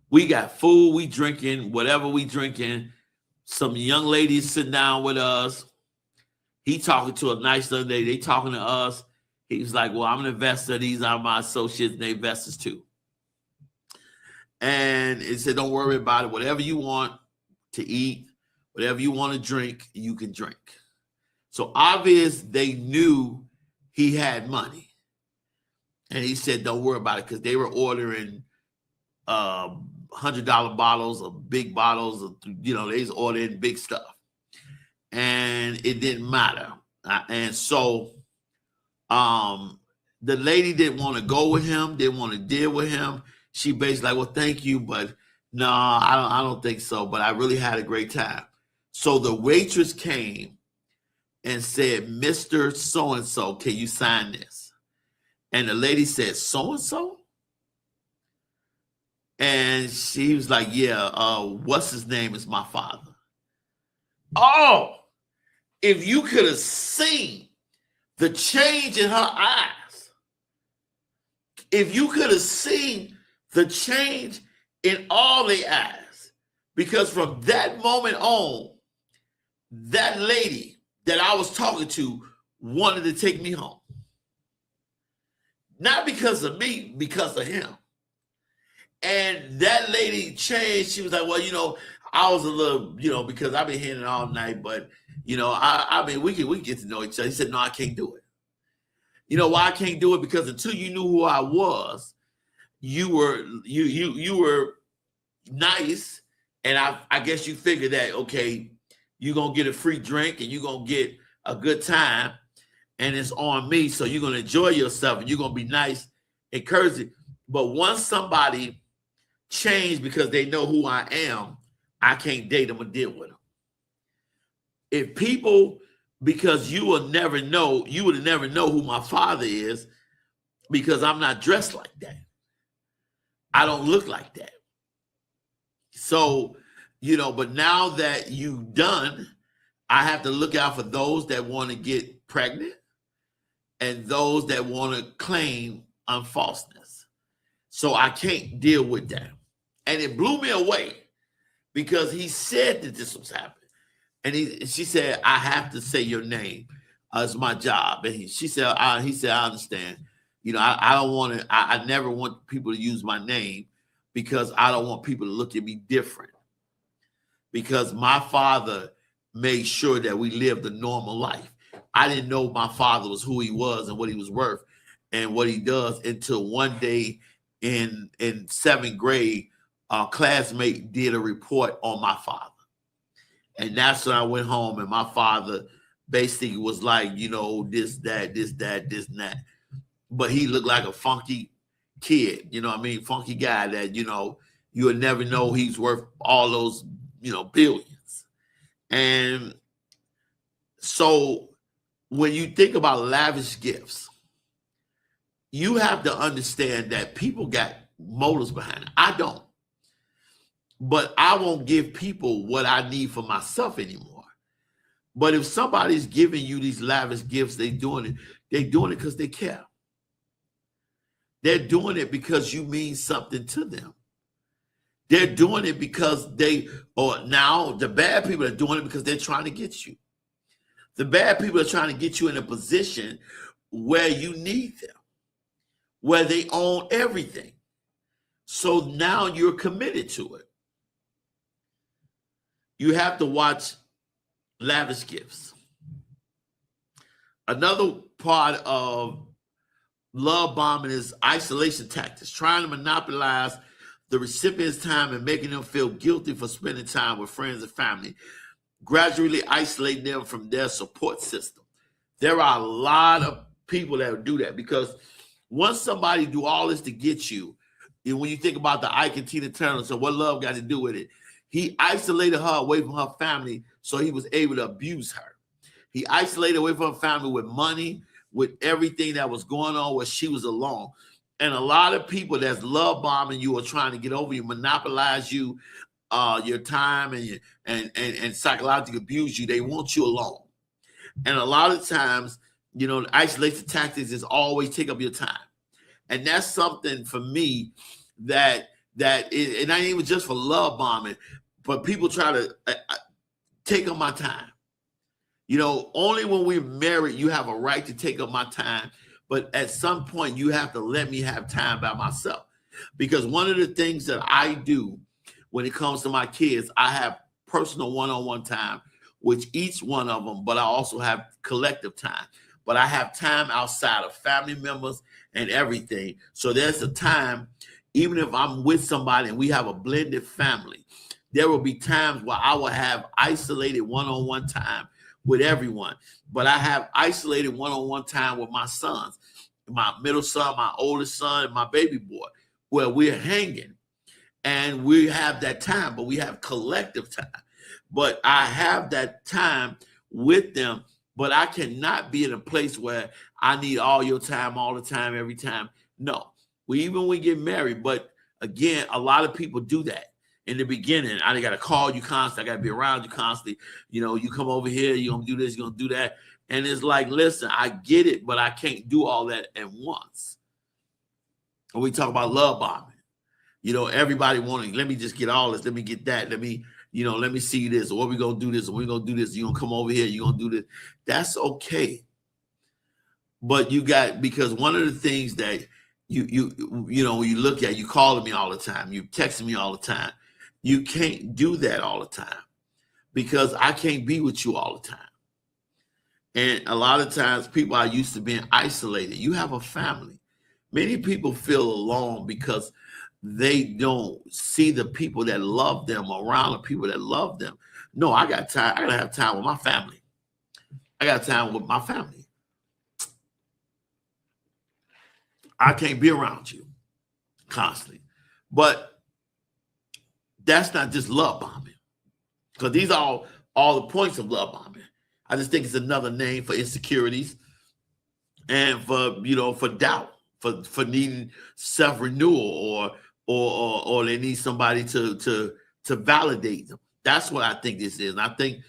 we got food, we drinking, whatever we drinking. Some young ladies sitting down with us. He talking to a nice young lady. They talking to us. He's like, well, I'm an investor. These are my associates, and they investors too. And he said, don't worry about it. Whatever you want to eat, whatever you want to drink, you can drink. So obvious they knew he had money. And he said, don't worry about it, because they were ordering $100 bottles of big bottles of, they was ordering big stuff, and it didn't matter. And so the lady didn't want to go with him, didn't want to deal with him. She basically like, well, thank you, but no, I don't think so. But I really had a great time. So the waitress came and said, Mr. So-and-so, can you sign this? And the lady said, so-and-so? And she was like, yeah, what's his name is my father. Oh, if you could have seen the change in her eyes, if you could have seen the change in all their eyes, because from that moment on, that lady that I was talking to wanted to take me home. Not because of me, because of him. And that lady changed. She was like, well, I was a little, because I've been hearing it all night, but, I mean, we can get to know each other. He said, no, I can't do it. You know why I can't do it? Because until you knew who I was, you were nice. And I guess you figured that, okay, you're going to get a free drink and you're going to get a good time, and it's on me. So you're going to enjoy yourself and you're going to be nice and courteous. But once somebody change because they know who I am, I can't date them or deal with them. If people, because you will never know, you would never know who my father is because I'm not dressed like that. I don't look like that. So, but now that you've done, I have to look out for those that want to get pregnant and those that want to claim unfalseness. So I can't deal with that. And it blew me away because he said that this was happening. And she said, I have to say your name. It's my job. And he said, I understand. I don't want to, I never want people to use my name because I don't want people to look at me different. Because my father made sure that we lived a normal life. I didn't know my father was who he was and what he was worth and what he does until one day in 7th grade, a classmate did a report on my father. And that's when I went home and my father basically was like, this, that, this, that, this, and that. But he looked like a funky kid, funky guy that, you would never know he's worth all those, billions. And so when you think about lavish gifts, you have to understand that people got motives behind it. I don't. But I won't give people what I need for myself anymore. But if somebody's giving you these lavish gifts, they're doing it because they care. They're doing it because you mean something to them. They're doing it because now the bad people are doing it because they're trying to get you. The bad people are trying to get you in a position where you need them, where they own everything. So now you're committed to it. You have to watch lavish gifts. Another part of love bombing is isolation tactics, trying to monopolize the recipient's time and making them feel guilty for spending time with friends and family, gradually isolating them from their support system. There are a lot of people that do that because once somebody do all this to get you, and when you think about the Ike and Tina Turner, so what love got to do with it? He isolated her away from her family so he was able to abuse her. He isolated away from her family with money, with everything that was going on where she was alone. And a lot of people that's love bombing you or trying to get over you, monopolize you, your time and psychologically abuse you. They want you alone. And a lot of times, isolation tactics is always take up your time. And that's something for me that it ain't even just for love bombing, but people try to take up my time. Only when we're married, you have a right to take up my time. But at some point, you have to let me have time by myself. Because one of the things that I do when it comes to my kids, I have personal one-on-one time with each one of them, but I also have collective time. But I have time outside of family members and everything. So there's a time, even if I'm with somebody and we have a blended family, there will be times where I will have isolated one-on-one time with everyone. But I have isolated one-on-one time with my sons, my middle son, my oldest son, and my baby boy, where we're hanging. And we have that time, but we have collective time. But I have that time with them, but I cannot be in a place where I need all your time, all the time, every time. No, even when we get married. But again, a lot of people do that. In the beginning, I got to call you constantly. I got to be around you constantly. You come over here, you're going to do this, you're going to do that. And it's like, listen, I get it, but I can't do all that at once. And we talk about love bombing. Everybody wanting, let me just get all this. Let me get that. Let me see this. Or we're going to do this. Or we're going to do this. You're going to come over here. You're going to do this. That's okay. But because one of the things that you look at, you calling me all the time. You texting me all the time. You can't do that all the time because I can't be with you all the time. And a lot of times people are used to being isolated. You have a family. Many people feel alone because they don't see the people that love them around the people that love them. No, I got time. I got to have time with my family. I got time with my family. I can't be around you. constantly. But that's not just love bombing, because these are all the points of love bombing. I just think it's another name for insecurities and for doubt, for needing self renewal, or they need somebody to validate them. That's what I think this is. And I think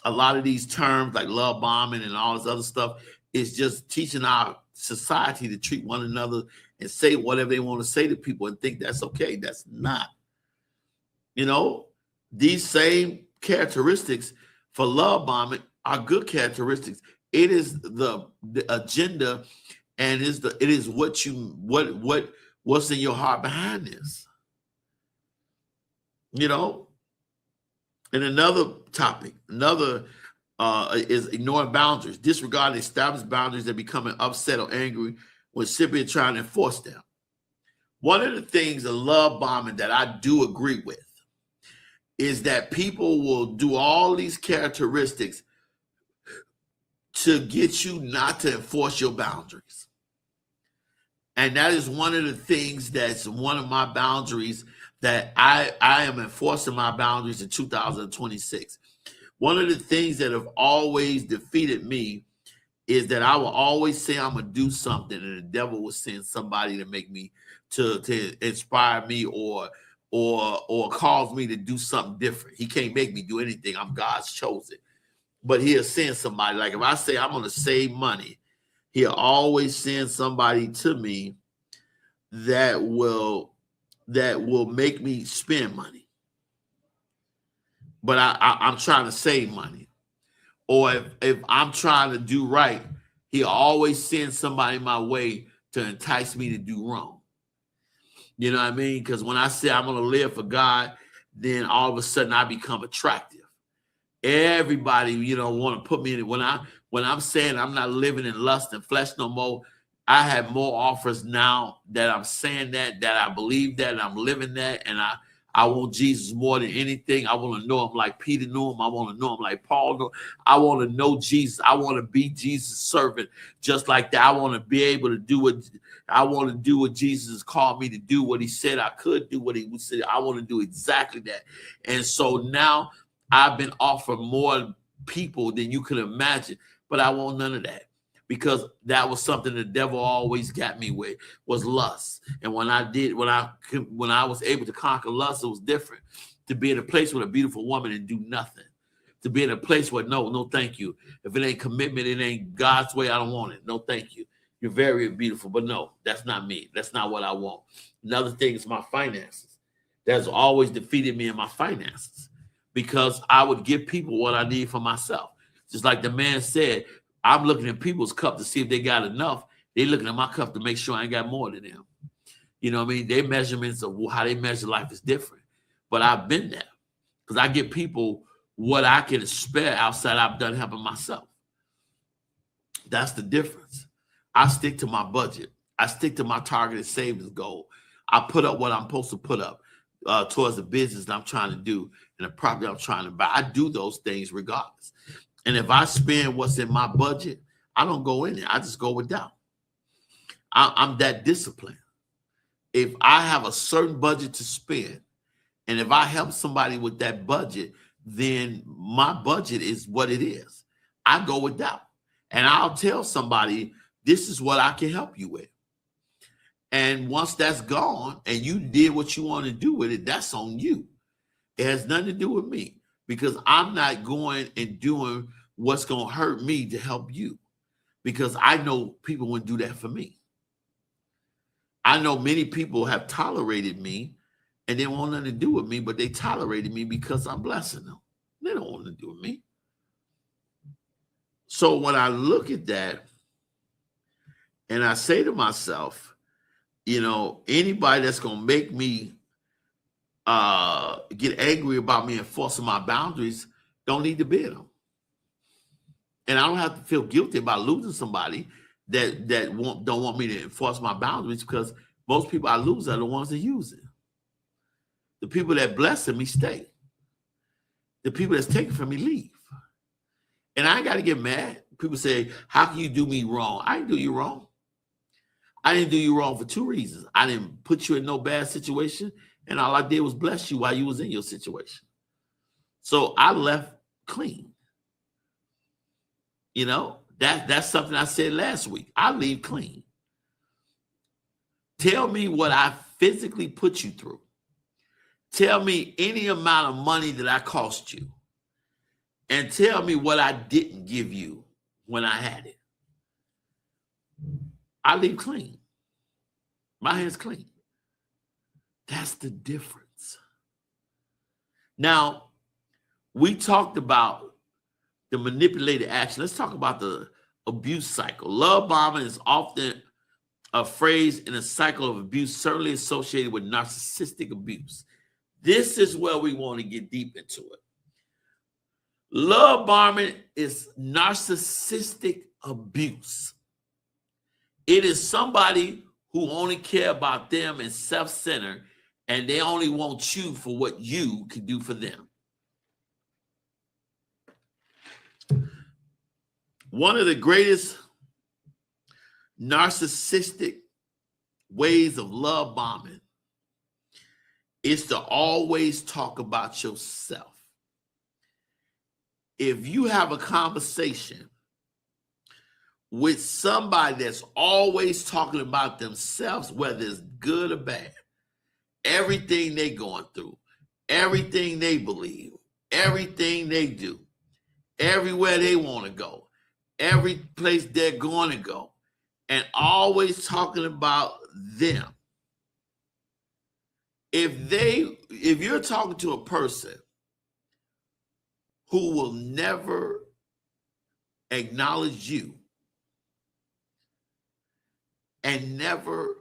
a lot of these terms like love bombing and all this other stuff is just teaching our society to treat one another and say whatever they want to say to people and think that's okay. That's not. These same characteristics for love bombing are good characteristics. It is the agenda, and it is what's in your heart behind this. And another topic, is ignoring boundaries, disregarding established boundaries and becoming upset or angry when simply trying to enforce them. One of the things of love bombing that I do agree with is that people will do all these characteristics to get you not to enforce your boundaries. And that is one of the things that's one of my boundaries, that I am enforcing my boundaries in 2026. One of the things that have always defeated me is that I will always say I'm going to do something, and the devil will send somebody to make me, to inspire me or cause me to do something different. He can't make me do anything. I'm God's chosen. But he'll send somebody. Like if I say I'm going to save money, he'll always send somebody to me that will make me spend money. But I'm trying to save money. Or if I'm trying to do right, he'll always send somebody my way to entice me to do wrong. You know what I mean? Because when I say I'm going to live for God, then all of a sudden I become attractive. Everybody, want to put me in it. When I'm saying I'm not living in lust and flesh no more, I have more offers now that I'm saying that I believe that, and I'm living that, and I want Jesus more than anything. I want to know him like Peter knew him. I want to know him like Paul knew him. I want to know Jesus. I want to be Jesus' servant just like that. I want to be able to do what Jesus called me to do, what he said I could do, what he said. I want to do exactly that. And so now I've been offered more people than you could imagine, but I want none of that. Because that was something the devil always got me with, was lust. And when I was able to conquer lust, it was different. To be in a place with a beautiful woman and do nothing. To be in a place where no, thank you. If it ain't commitment, it ain't God's way, I don't want it. No, thank you. You're very beautiful, but no, that's not me. That's not what I want. Another thing is my finances. That's always defeated me in my finances, because I would give people what I need for myself. Just like the man said, I'm looking at people's cup to see if they got enough. They're looking at my cup to make sure I ain't got more than them. You know what I mean? Their measurements of how they measure life is different. But I've been there, because I give people what I can spare outside I've done helping myself. That's the difference. I stick to my budget. I stick to my targeted savings goal. I put up what I'm supposed to put up towards the business that I'm trying to do and the property I'm trying to buy. I do those things regardless. And if I spend what's in my budget, I don't go in there. I just go without. I'm that disciplined. If I have a certain budget to spend, and if I help somebody with that budget, then my budget is what it is. I go without. And I'll tell somebody, this is what I can help you with. And once that's gone and you did what you want to do with it, that's on you. It has nothing to do with me, because I'm not going and doing what's going to hurt me to help you, because I know people wouldn't do that for me. I know many people have tolerated me and they want nothing to do with me, but they tolerated me because I'm blessing them. They don't want to do with me. So when I look at that and I say to myself, anybody that's going to make me get angry about me enforcing my boundaries don't need to be in them. And I don't have to feel guilty about losing somebody that don't want me to enforce my boundaries, because most people I lose are the ones that use it. The people that bless me stay. The people that's taken from me leave. And I ain't got to get mad. People say, how can you do me wrong? I didn't do you wrong. I didn't do you wrong for two reasons. I didn't put you in no bad situation, and all I did was bless you while you was in your situation. So I left clean. You know, that's something I said last week. I leave clean. Tell me what I physically put you through. Tell me any amount of money that I cost you. And tell me what I didn't give you when I had it. I leave clean. My hands clean. That's the difference. Now, we talked about the manipulated action. Let's talk about the abuse cycle. Love bombing is often a phrase in a cycle of abuse, certainly associated with narcissistic abuse. This is where we want to get deep into it. Love bombing is narcissistic abuse. It is somebody who only care about them and self-centered, and they only want you for what you can do for them. One of the greatest narcissistic ways of love bombing is to always talk about yourself. If you have a conversation with somebody that's always talking about themselves, whether it's good or bad, everything they're going through, everything they believe, everything they do, everywhere they want to go, every place they're going to go, and always talking about them. If you're talking to a person who will never acknowledge you and never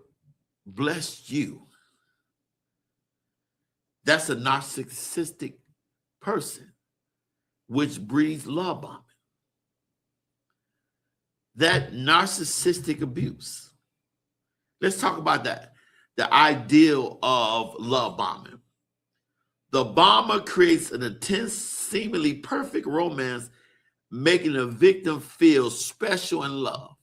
bless you, that's a narcissistic person, which breeds love bombing. That narcissistic abuse. Let's talk about that. The ideal of love bombing. The bomber creates an intense, seemingly perfect romance, making the victim feel special and loved.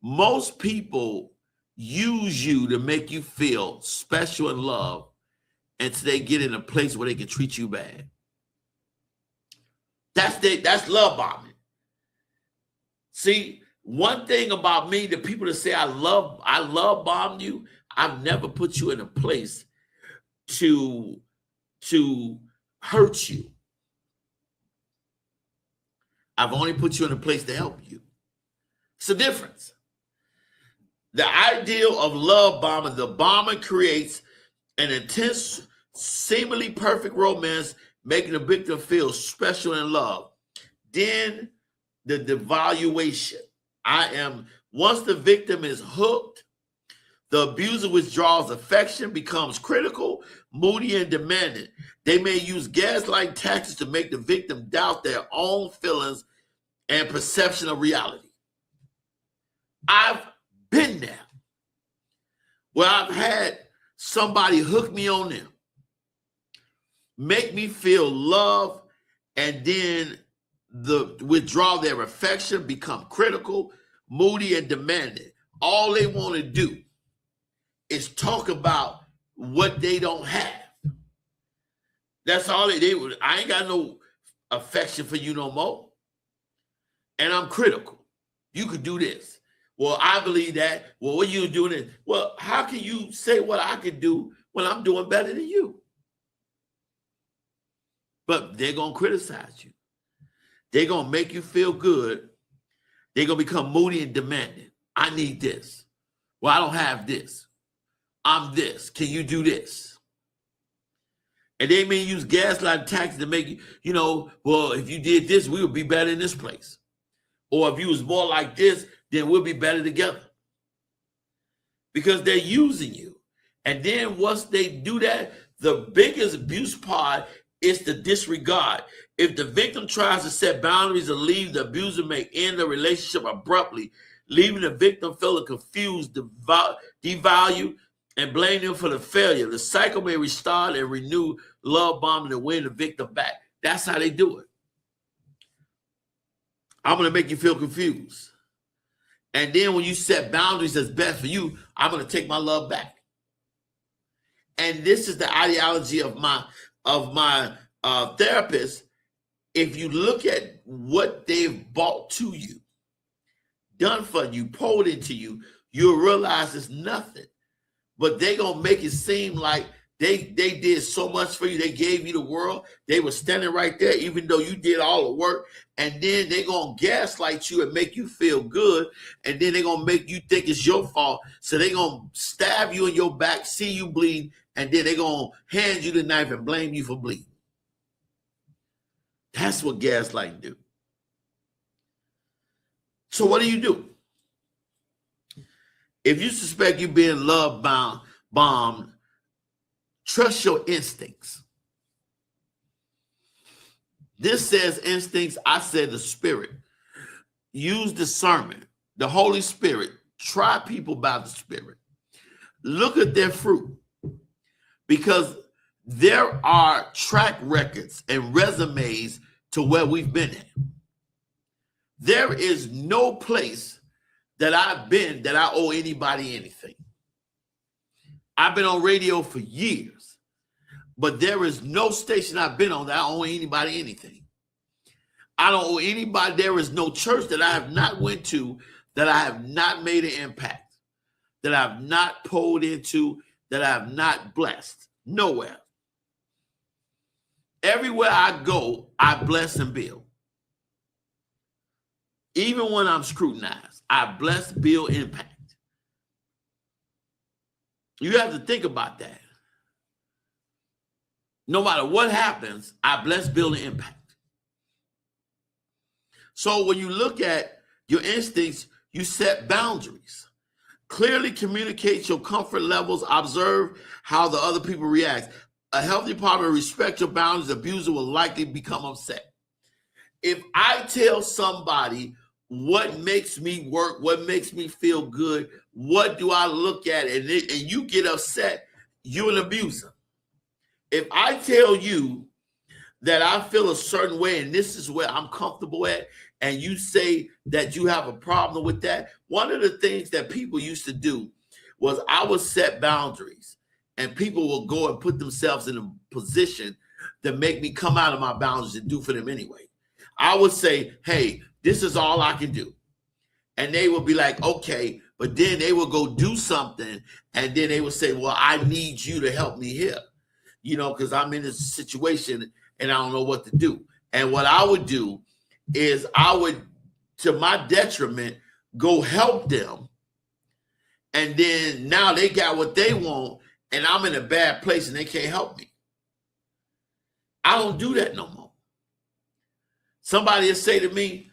Most people use you to make you feel special and loved until they get in a place where they can treat you bad. That's love bombing. See, one thing about me, the people that say I love bomb you, I've never put you in a place to hurt you. I've only put you in a place to help you. It's a difference. The ideal of love bombing, the bomber creates an intense, seemingly perfect romance, making the victim feel special and loved. Then the devaluation. Once the victim is hooked, the abuser withdraws affection, becomes critical, moody, and demanding. They may use gaslighting tactics to make the victim doubt their own feelings and perception of reality. I've been there where I've had somebody hook me on them, make me feel love, and then withdraw their affection, become critical, moody, and demanding. All they want to do is talk about what they don't have. That's all they would. I ain't got no affection for you no more. And I'm critical. You could do this. Well, I believe that. Well, what are you doing? Well, how can you say what I could do when I'm doing better than you? But they're going to criticize you. They're going to make you feel good. They're going to become moody and demanding. I need this. Well, I don't have this. I'm this. Can you do this? And they may use gaslighting tactics to make you, well, if you did this, we would be better in this place. Or if you was more like this, then we'll be better together. Because they're using you. And then once they do that, the biggest abuse part is the disregard. If the victim tries to set boundaries or leave, the abuser may end the relationship abruptly, leaving the victim feeling confused, devalue, and blame them for the failure. The cycle may restart and renew love bombing to win the victim back. That's how they do it. I'm going to make you feel confused. And then when you set boundaries that's best for you, I'm going to take my love back. And this is the ideology of my therapist. If you look at what they've brought to you, done for you, poured into you, you'll realize it's nothing. But they're going to make it seem like they did so much for you. They gave you the world. They were standing right there, even though you did all the work. And then they're going to gaslight you and make you feel good. And then they're going to make you think it's your fault. So they're going to stab you in your back, see you bleed, and then they're going to hand you the knife and blame you for bleeding. That's what gaslighting do. So what do? If you suspect you're being bombed, trust your instincts. This says instincts. I said the spirit. Use discernment. The Holy Spirit. Try people by the Spirit. Look at their fruit. Because there are track records and resumes to where we've been at. There is no place that I've been that I owe anybody anything. I've been on radio for years, but there is no station I've been on that I owe anybody anything. I don't owe anybody. There is no church that I have not went to that I have not made an impact, that I've not poured into, that I have not blessed. Nowhere. Everywhere I go, I bless and build. Even when I'm scrutinized, I bless, build, impact. You have to think about that. No matter what happens, I bless, build, and impact. So when you look at your instincts, you set boundaries. Clearly communicate your comfort levels. Observe how the other people react. A healthy partner will respect your boundaries. Abuser will likely become upset. If I tell somebody what makes me work, what makes me feel good, what do I look at, and you get upset, you're an abuser. If I tell you that I feel a certain way and this is where I'm comfortable at, and you say that you have a problem with that, one of the things that people used to do was I would set boundaries, and people will go and put themselves in a position to make me come out of my boundaries and do for them anyway. I would say, hey, this is all I can do. And they would be like, okay, but then they would go do something, and then they would say, well, I need you to help me here, because I'm in this situation and I don't know what to do. And what I would do is I would, to my detriment, go help them. And then now they got what they want, and I'm in a bad place and they can't help me. I don't do that no more. Somebody say to me,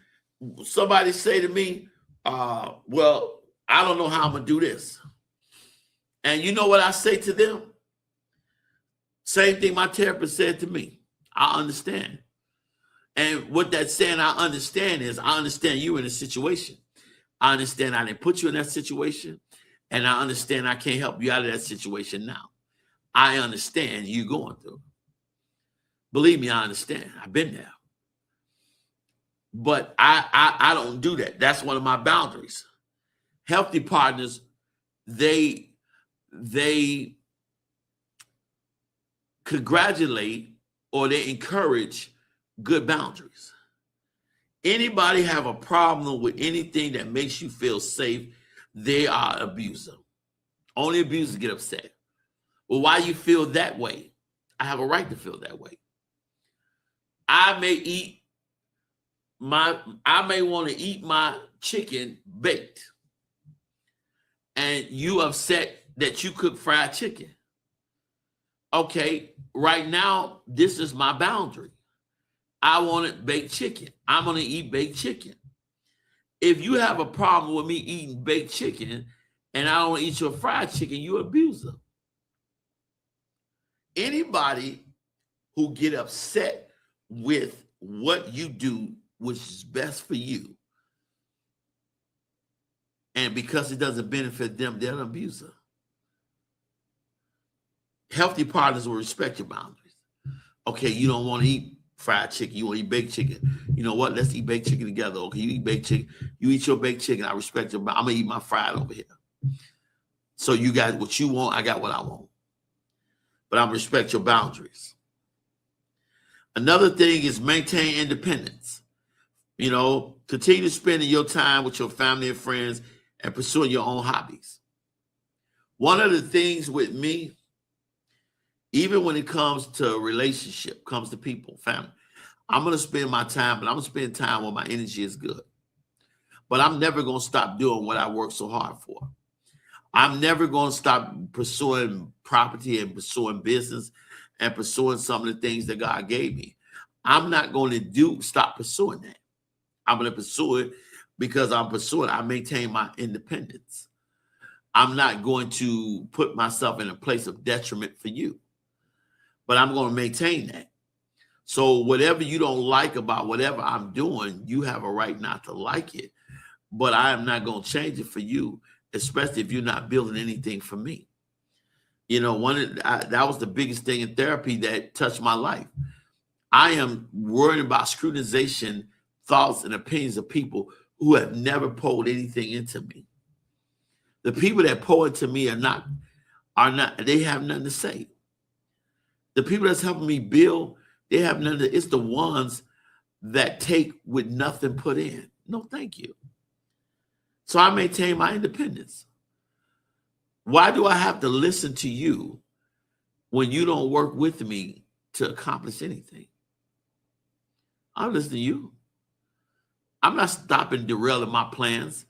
well, I don't know how I'm going to do this. And you know what I say to them? Same thing my therapist said to me. I understand. And what that's saying, I understand, is I understand you in a situation. I understand I didn't put you in that situation. And I understand I can't help you out of that situation now. I understand you going through. Believe me, I understand. I've been there. But I don't do that. That's one of my boundaries. Healthy partners, they congratulate or they encourage good boundaries. Anybody have a problem with anything that makes you feel safe, they are an abuser. Only abusers get upset. Well, why you feel that way? I have a right to feel that way. I may want to eat my chicken baked, and you upset that you cook fried chicken. Okay, right now, this is my boundary. I want baked chicken. I'm going to eat baked chicken. If you have a problem with me eating baked chicken and I don't eat your fried chicken, you're an abuser. Anybody who get upset with what you do, which is best for you, and because it doesn't benefit them, they're an abuser. Healthy partners will respect your boundaries. Okay, you don't want to eat fried chicken. You want to eat baked chicken. You know what? Let's eat baked chicken together. Okay, you eat baked chicken. You eat your baked chicken. I respect your. I'm gonna eat my fried over here. So you got what you want. I got what I want. But I'm respect your boundaries. Another thing is maintain independence. You know, continue spending your time with your family and friends and pursuing your own hobbies. One of the things with me, even when it comes to relationship, comes to people, family, I'm going to spend my time, but I'm going to spend time when my energy is good. But I'm never going to stop doing what I work so hard for. I'm never going to stop pursuing property and pursuing business and pursuing some of the things that God gave me. I'm not going to stop pursuing that. I'm going to pursue it because I'm pursuing it. I maintain my independence. I'm not going to put myself in a place of detriment for you, but I'm going to maintain that. So whatever you don't like about whatever I'm doing, you have a right not to like it, but I am not going to change it for you, especially if you're not building anything for me. You know, that was the biggest thing in therapy that touched my life. I am worried about scrutinization, thoughts, and opinions of people who have never poured anything into me. The people that pour into me are not, they have nothing to say. The people that's helping me build, they have nothing it's the ones that take with nothing put in. No, thank you. So I maintain my independence. Why do I have to listen to you when you don't work with me to accomplish anything? I'll listen to you. I'm not stopping derailing my plans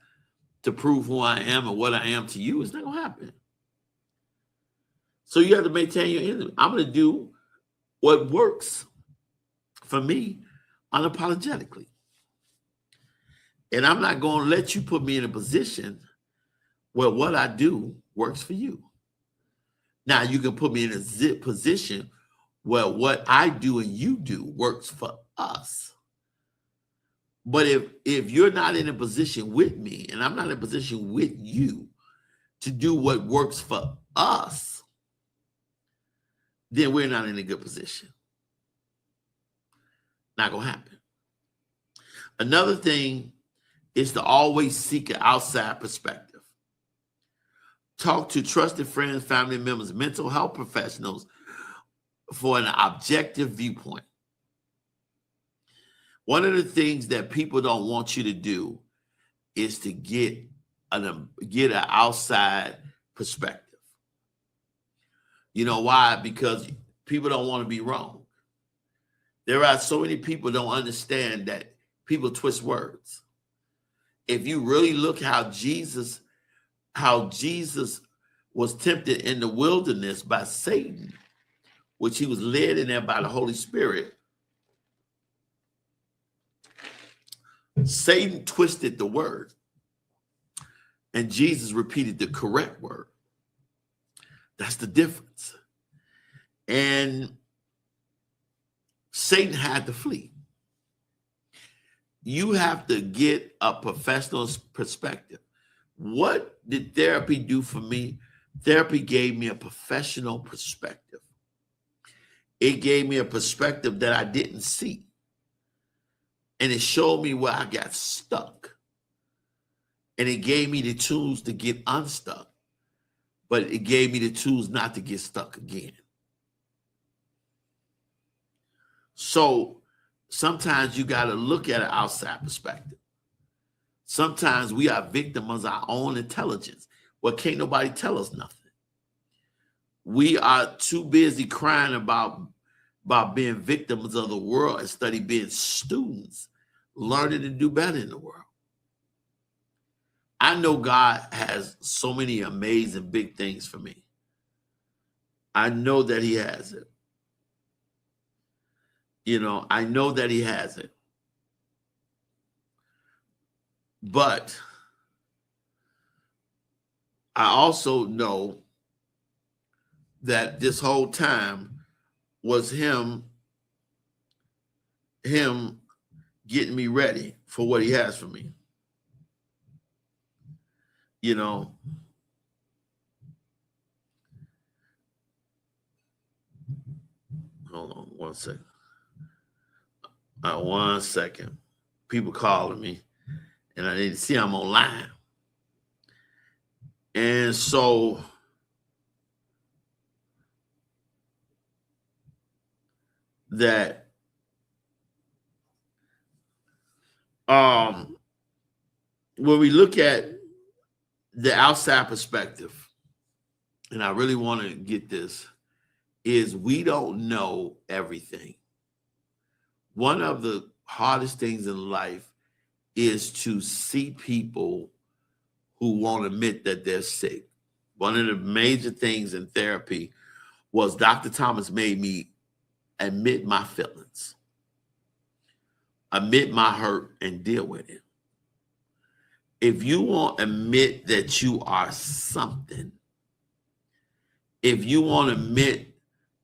to prove who I am and what I am to you. It's not going to happen. So you have to maintain your energy. I'm going to do what works for me unapologetically. And I'm not going to let you put me in a position where what I do works for you. Now, you can put me in a position where what I do and you do works for us. But if you're not in a position with me and I'm not in a position with you to do what works for us, then we're not in a good position. Not going to happen. Another thing is to always seek an outside perspective. Talk to trusted friends, family members, mental health professionals for an objective viewpoint. One of the things that people don't want you to do is to get an outside perspective. You know why? Because people don't want to be wrong. There are so many people don't understand that people twist words. If you really look how Jesus was tempted in the wilderness by Satan, which he was led in there by the Holy Spirit, Satan twisted the word and Jesus repeated the correct word. That's the difference. And Satan had to flee. You have to get a professional's perspective. What did therapy do for me? Therapy gave me a professional perspective. It gave me a perspective that I didn't see. And it showed me where I got stuck. And it gave me the tools to get unstuck. But it gave me the tools not to get stuck again. So sometimes you got to look at an outside perspective. Sometimes we are victims of our own intelligence. Well, can't nobody tell us nothing. We are too busy crying about being victims of the world instead of being students, learning to do better in the world. I know God has so many amazing big things for me. I know that he has it. You know, I know that he has it. But I also know that this whole time was him getting me ready for what he has for me. You know, hold on one second. One second. People calling me, and I need to see I'm online. And so that when we look at the outside perspective, and I really want to get this, is we don't know everything. One of the hardest things in life is to see people who won't admit that they're sick. One of the major things in therapy was Dr. Thomas made me admit my feelings, admit my hurt, and deal with it. If you won't admit that you are something, if you won't admit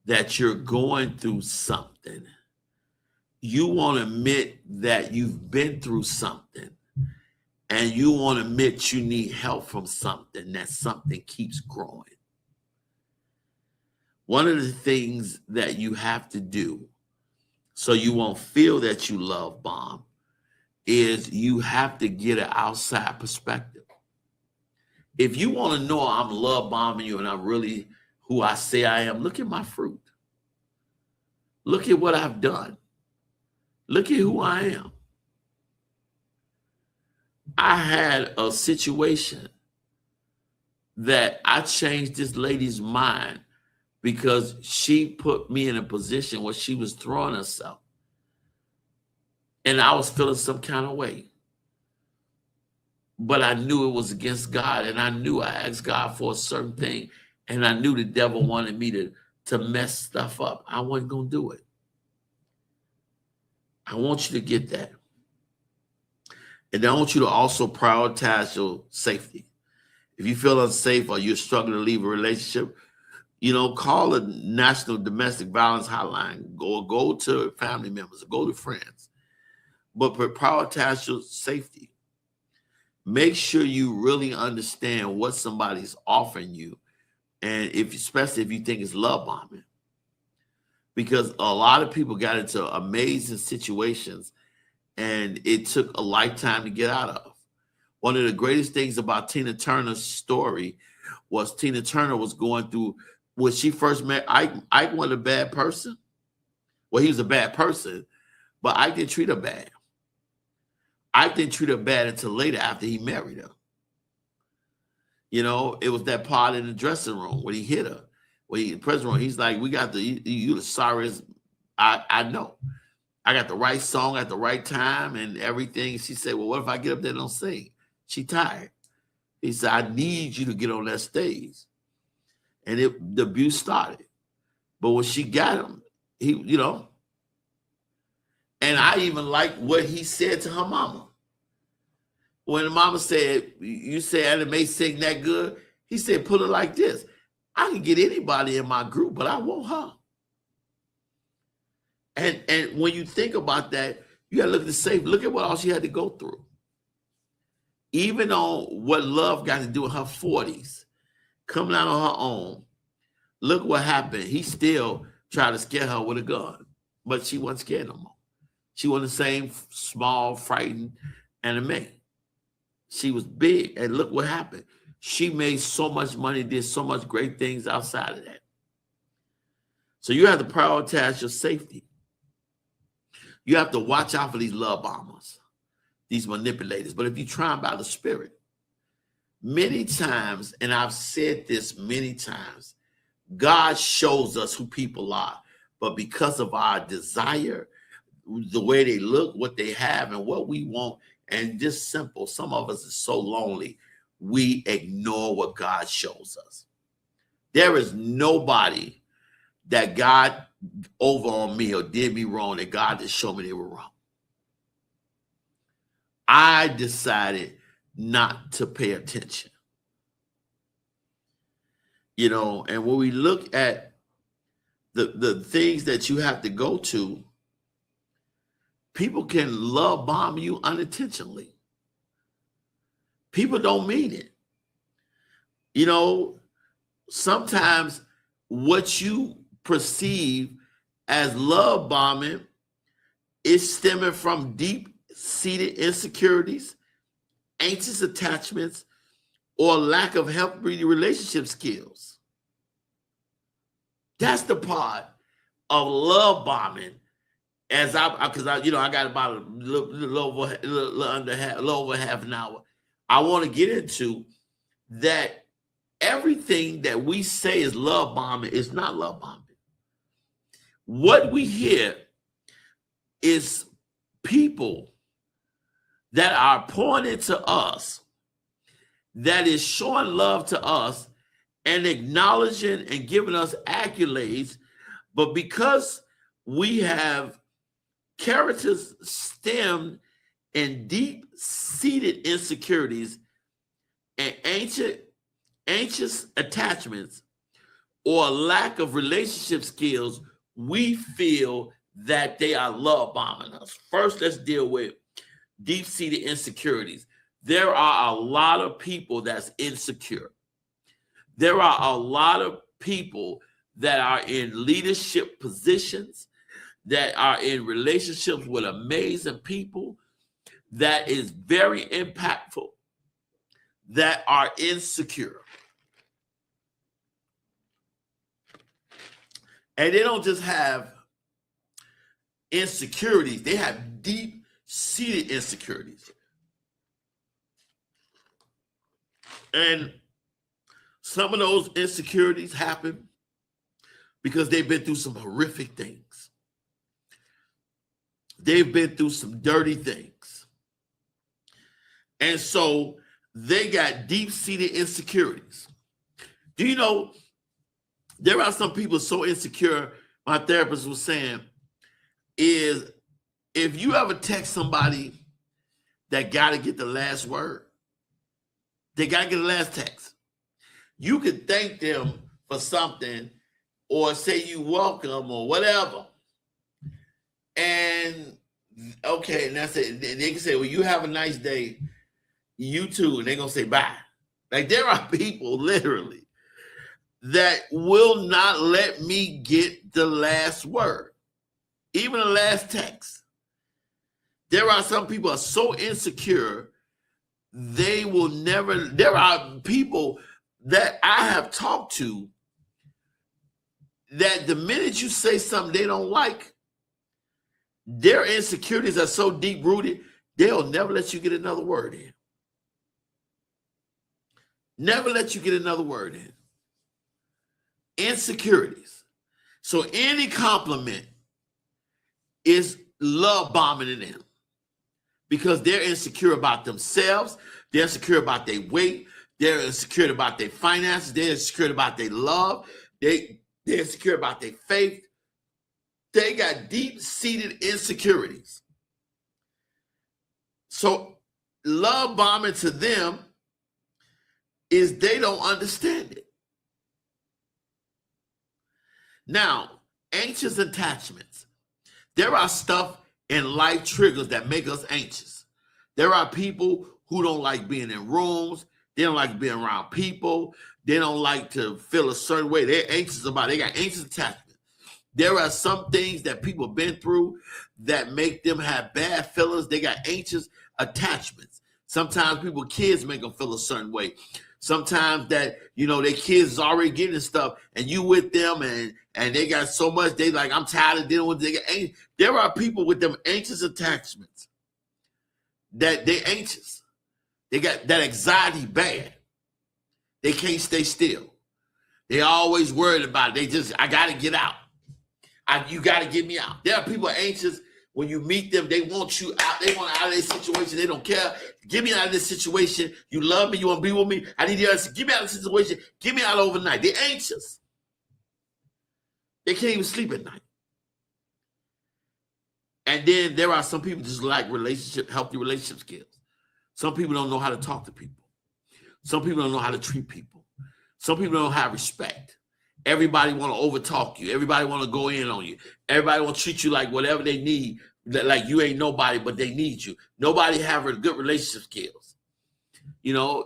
that you're going through something, you won't admit that you've been through something, and you won't admit you need help from something, that something keeps growing. One of the things that you have to do so you won't feel that you love bomb is you have to get an outside perspective. If you want to know I'm love bombing you and I'm really who I say I am, look at my fruit. Look at what I've done. Look at who I am. I had a situation that I changed this lady's mind because she put me in a position where she was throwing herself. And I was feeling some kind of way. But I knew it was against God, and I knew I asked God for a certain thing, and I knew the devil wanted me to mess stuff up. I wasn't going to do it. I want you to get that. And I want you to also prioritize your safety. If you feel unsafe or you're struggling to leave a relationship, call the National Domestic Violence Hotline. Go to family members, go to friends. But prioritize your safety. Make sure you really understand what somebody's offering you, and especially if you think it's love bombing. Because a lot of people got into amazing situations, and it took a lifetime to get out of. One of the greatest things about Tina Turner's story was Tina Turner was going through, when she first met Ike wasn't a bad person. Well, he was a bad person, but Ike didn't treat her bad. Ike didn't treat her bad until later after he married her. It was that part in the dressing room when he hit her. When he in the prison room, he's like, you the sorriest I know. I got the right song at the right time and everything. She said, well, what if I get up there and don't sing? She tired. He said, I need you to get on that stage. And the abuse started. But when she got him, and I even like what he said to her mama. When the mama said, you say Anna Mae sing that good? He said, put it like this. I can get anybody in my group, but I want her. And when you think about that, you got to look at the safe. Look at what all she had to go through. Even on what love got to do in her 40s, coming out on her own, look what happened. He still tried to scare her with a gun, but she wasn't scared no more. She wasn't the same small, frightened Anna Mae. She was big, and look what happened. She made so much money, did so much great things outside of that. So you have to prioritize your safety. You have to watch out for these love bombers, these manipulators. But if you try them by the Spirit, many times, and I've said this many times, God shows us who people are. But because of our desire, the way they look, what they have, and what we want, and just simple, some of us are so lonely, we ignore what God shows us. There is nobody that God over on me or did me wrong that God just showed me they were wrong. I decided not to pay attention. And when we look at the things that you have to go to, people can love bomb you unintentionally. People don't mean it. Sometimes what you perceive as love bombing It's stemming from deep-seated insecurities, anxious attachments, or lack of healthy relationship skills. That's the part of love bombing. Because I got about a little over half an hour. I want to get into that. Everything that we say is love bombing is not love bombing. What we hear is people that are pouring into us, that is showing love to us and acknowledging and giving us accolades, but because we have characters stemmed in deep-seated insecurities and anxious attachments or lack of relationship skills, we feel that they are love bombing us. First, let's deal with deep-seated insecurities. There are a lot of people that's insecure. There are a lot of people that are in leadership positions, that are in relationships with amazing people, that is very impactful, that are insecure. And they don't just have insecurities, they have deep-seated insecurities. And some of those insecurities happen because they've been through some horrific things. They've been through some dirty things. And so they got deep-seated insecurities. Do you know, there are some people so insecure, my therapist was saying, is if you ever text somebody that got to get the last word, they got to get the last text. You can thank them for something or say you welcome or whatever. And okay, and that's it. They can say, well, you have a nice day. You too. And they're going to say bye. Like there are people literally that will not let me get the last word, even the last text. There are some people are so insecure, they will never. There are people that I have talked to that the minute you say something they don't like, their insecurities are so deep rooted, they'll never let you get another word in. Never let you get another word in. Insecurities. So any compliment is love bombing in them because they're insecure about themselves. They're insecure about their weight. They're insecure about their finances. They're insecure about their love. They're insecure about their faith. They got deep-seated insecurities. So love bombing to them is they don't understand it. Now, anxious attachments. There are stuff in life triggers that make us anxious. There are people who don't like being in rooms. They don't like being around people. They don't like to feel a certain way. They're anxious about it. They got anxious attachments. There are some things that people have been through that make them have bad feelings. They got anxious attachments. Sometimes kids make them feel a certain way. Sometimes that, their kids is already getting stuff and you with them and they got so much, they like, I'm tired of dealing with it. There are people with them anxious attachments that they anxious. They got that anxiety bad. They can't stay still. They always worried about it. I got to get out. You got to get me out. There are people anxious. When you meet them, they want you out. They want out of this situation. They don't care. Get me out of this situation. You love me. You want to be with me. I need you to get me out of this situation. Get me out overnight. They're anxious. They can't even sleep at night. And then there are some people just lack healthy relationship skills. Some people don't know how to talk to people. Some people don't know how to treat people. Some people don't have respect. Everybody want to overtalk you. Everybody want to go in on you. Everybody want to treat you like whatever they need, like you ain't nobody, but they need you. Nobody have good relationship skills.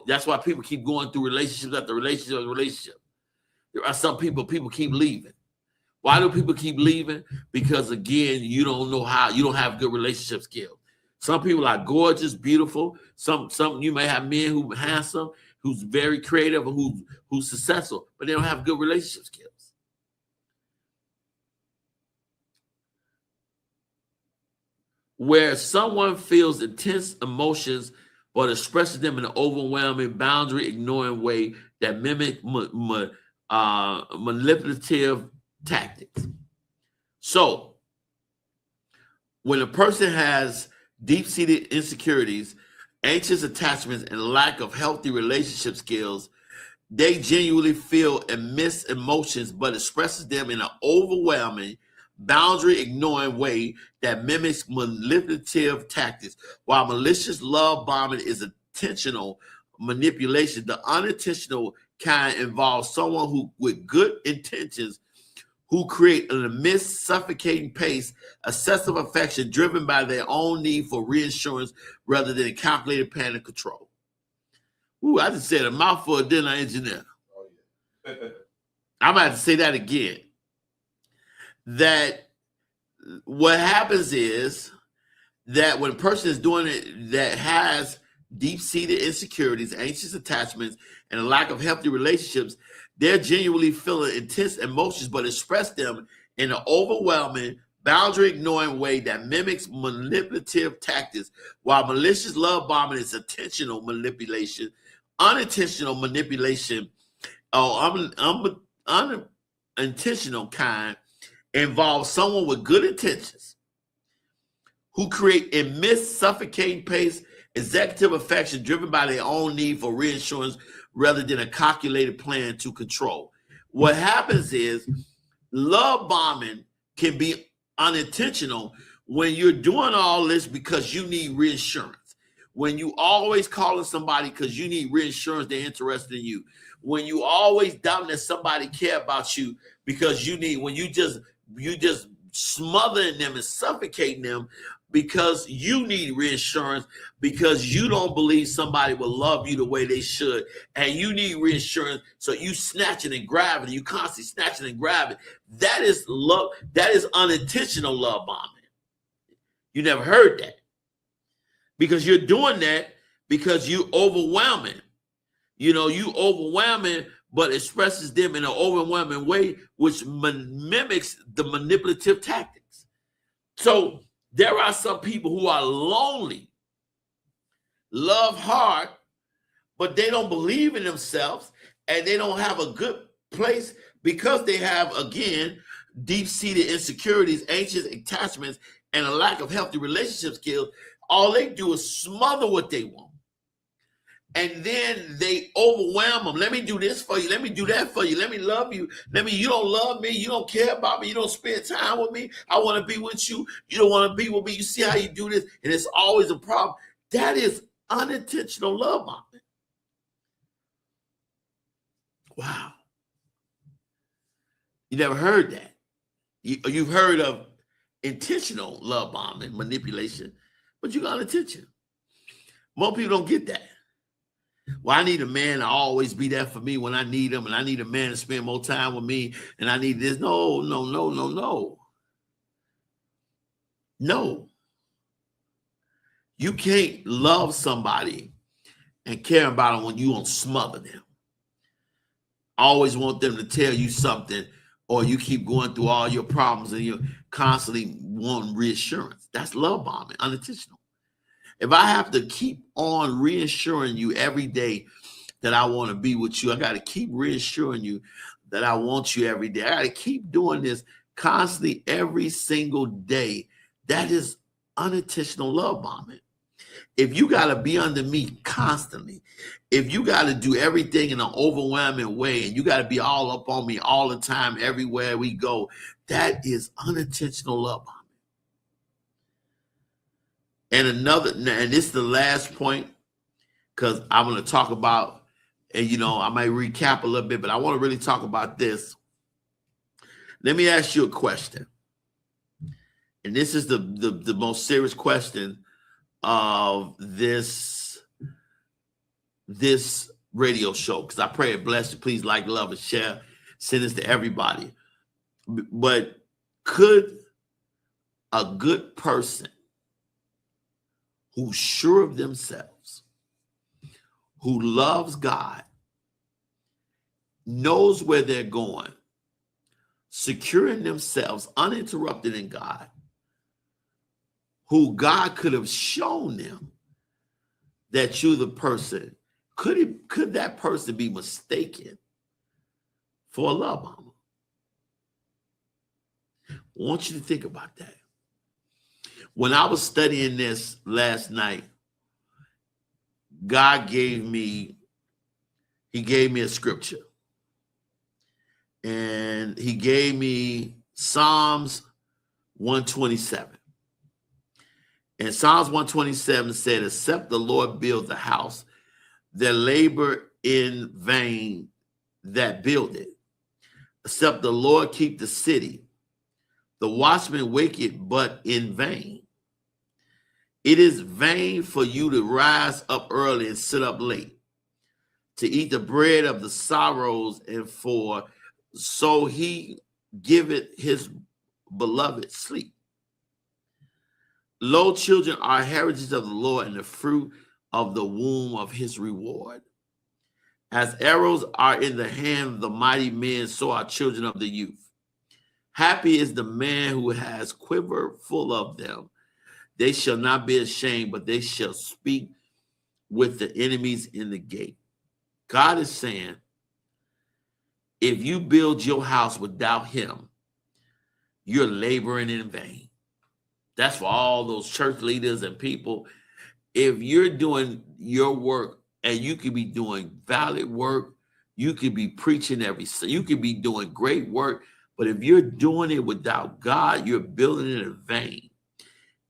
That's why people keep going through relationships after relationship after relationship. There are some people keep leaving. Why do people keep leaving? Because again, you don't know how, you don't have good relationship skills. Some people are gorgeous, beautiful. Some you may have men who are handsome, who's very creative, or who's successful, but they don't have good relationship skills. Where someone feels intense emotions but expresses them in an overwhelming, boundary ignoring way that mimic manipulative tactics. So, when a person has deep-seated insecurities, anxious attachments, and lack of healthy relationship skills, they genuinely feel and miss emotions but expresses them in an overwhelming, boundary ignoring way that mimics manipulative tactics. While malicious love bombing is intentional manipulation, the unintentional kind involves someone who, with good intentions, who create an immense, suffocating pace, excessive affection driven by their own need for reassurance rather than calculated plan and control. Ooh, I just said a mouthful, didn't I, engineer? Oh, yeah. I'm about to say that again. That what happens is that when a person is doing it that has deep-seated insecurities, anxious attachments, and a lack of healthy relationships, they're genuinely feeling intense emotions but express them in an overwhelming, boundary-ignoring way that mimics manipulative tactics. While malicious love bombing is intentional manipulation, unintentional manipulation, or unintentional kind, involves someone with good intentions who create immense, suffocating pace, executive affection driven by their own need for reassurance rather than a calculated plan to control. What happens is love bombing can be unintentional when you're doing all this because you need reassurance. When you always calling somebody because you need reassurance they're interested in you. When you always doubting that somebody care about you because you need, when you just smothering them and suffocating them because you need reassurance, because you don't believe somebody will love you the way they should, and you need reassurance, so you snatching and grabbing, you constantly snatching and grabbing. That is love. That is unintentional love bombing. You never heard that, because you're doing that because you overwhelming. You know, you overwhelming, but expresses them in an overwhelming way, which mimics the manipulative tactics. So there are some people who are lonely, love hard, but they don't believe in themselves and they don't have a good place because they have, again, deep-seated insecurities, anxious attachments, and a lack of healthy relationship skills. All they do is smother what they want. And then they overwhelm them. Let me do this for you. Let me do that for you. Let me love you. You don't love me. You don't care about me. You don't spend time with me. I want to be with you. You don't want to be with me. You see how you do this? And it's always a problem. That is unintentional love bombing. Wow. You never heard that. You've heard of intentional love bombing, manipulation, but you got unintentional. Most people don't get that. Well, I need a man to always be there for me when I need him, and I need a man to spend more time with me, and I need this. No. No. You can't love somebody and care about them when you don't smother them. Always want them to tell you something, or you keep going through all your problems and you're constantly wanting reassurance. That's love bombing, unintentional. If I have to keep on reassuring you every day that I want to be with you, I got to keep reassuring you that I want you every day. I got to keep doing this constantly every single day. That is unintentional love bombing. If you got to be under me constantly, if you got to do everything in an overwhelming way, and you got to be all up on me all the time, everywhere we go, that is unintentional love bombing. And this is the last point, because I'm going to talk about, and I might recap a little bit, but I want to really talk about this. Let me ask you a question. And this is the most serious question of this radio show, because I pray it bless you. Please like, love, and share. Send this to everybody. But could a good person who's sure of themselves, who loves God, knows where they're going, securing themselves uninterrupted in God, who God could have shown them that you're the person, could that person be mistaken for a love bomber? I want you to think about that. When I was studying this last night, God gave me a scripture. And he gave me Psalms 127. And Psalms 127 said, except the Lord build the house, they labor in vain that build it. Except the Lord keep the city, the watchman waketh but in vain. It is vain for you to rise up early and sit up late, to eat the bread of the sorrows, and so he giveth his beloved sleep. Lo, children are heritage of the Lord, and the fruit of the womb of his reward. As arrows are in the hand of the mighty men, so are children of the youth. Happy is the man who has quiver full of them. They shall not be ashamed, but they shall speak with the enemies in the gate. God is saying, if you build your house without him, you're laboring in vain. That's for all those church leaders and people. If you're doing your work, and you could be doing valid work, you could be preaching you could be doing great work, but if you're doing it without God, you're building it in vain.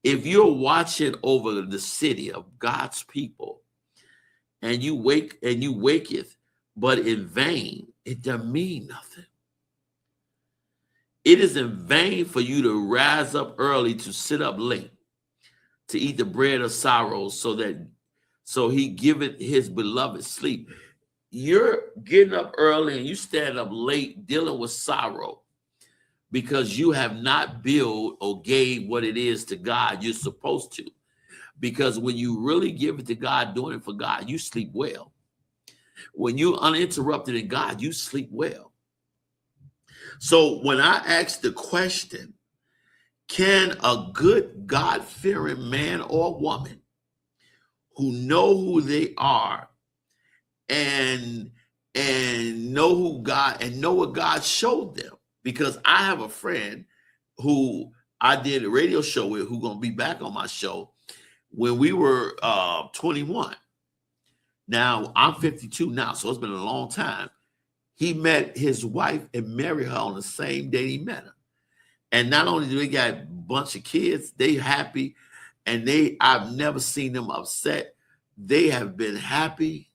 If you're watching over the city of God's people, and you waketh, but in vain, it doesn't mean nothing. It is in vain for you to rise up early, to sit up late, to eat the bread of sorrows, so he giveth his beloved sleep. You're getting up early and you stand up late dealing with sorrow because you have not built or gave what it is to God you're supposed to. Because when you really give it to God, doing it for God, you sleep well. When you're uninterrupted in God, you sleep well. So when I ask the question, can a good God-fearing man or woman who know who they are and know who God and know what God showed them? Because I have a friend who I did a radio show with, who's going to be back on my show, when we were 21. Now, I'm 52 now, so it's been a long time. He met his wife and married her on the same day he met her. And not only do they got a bunch of kids, they happy, and I've never seen them upset. They have been happy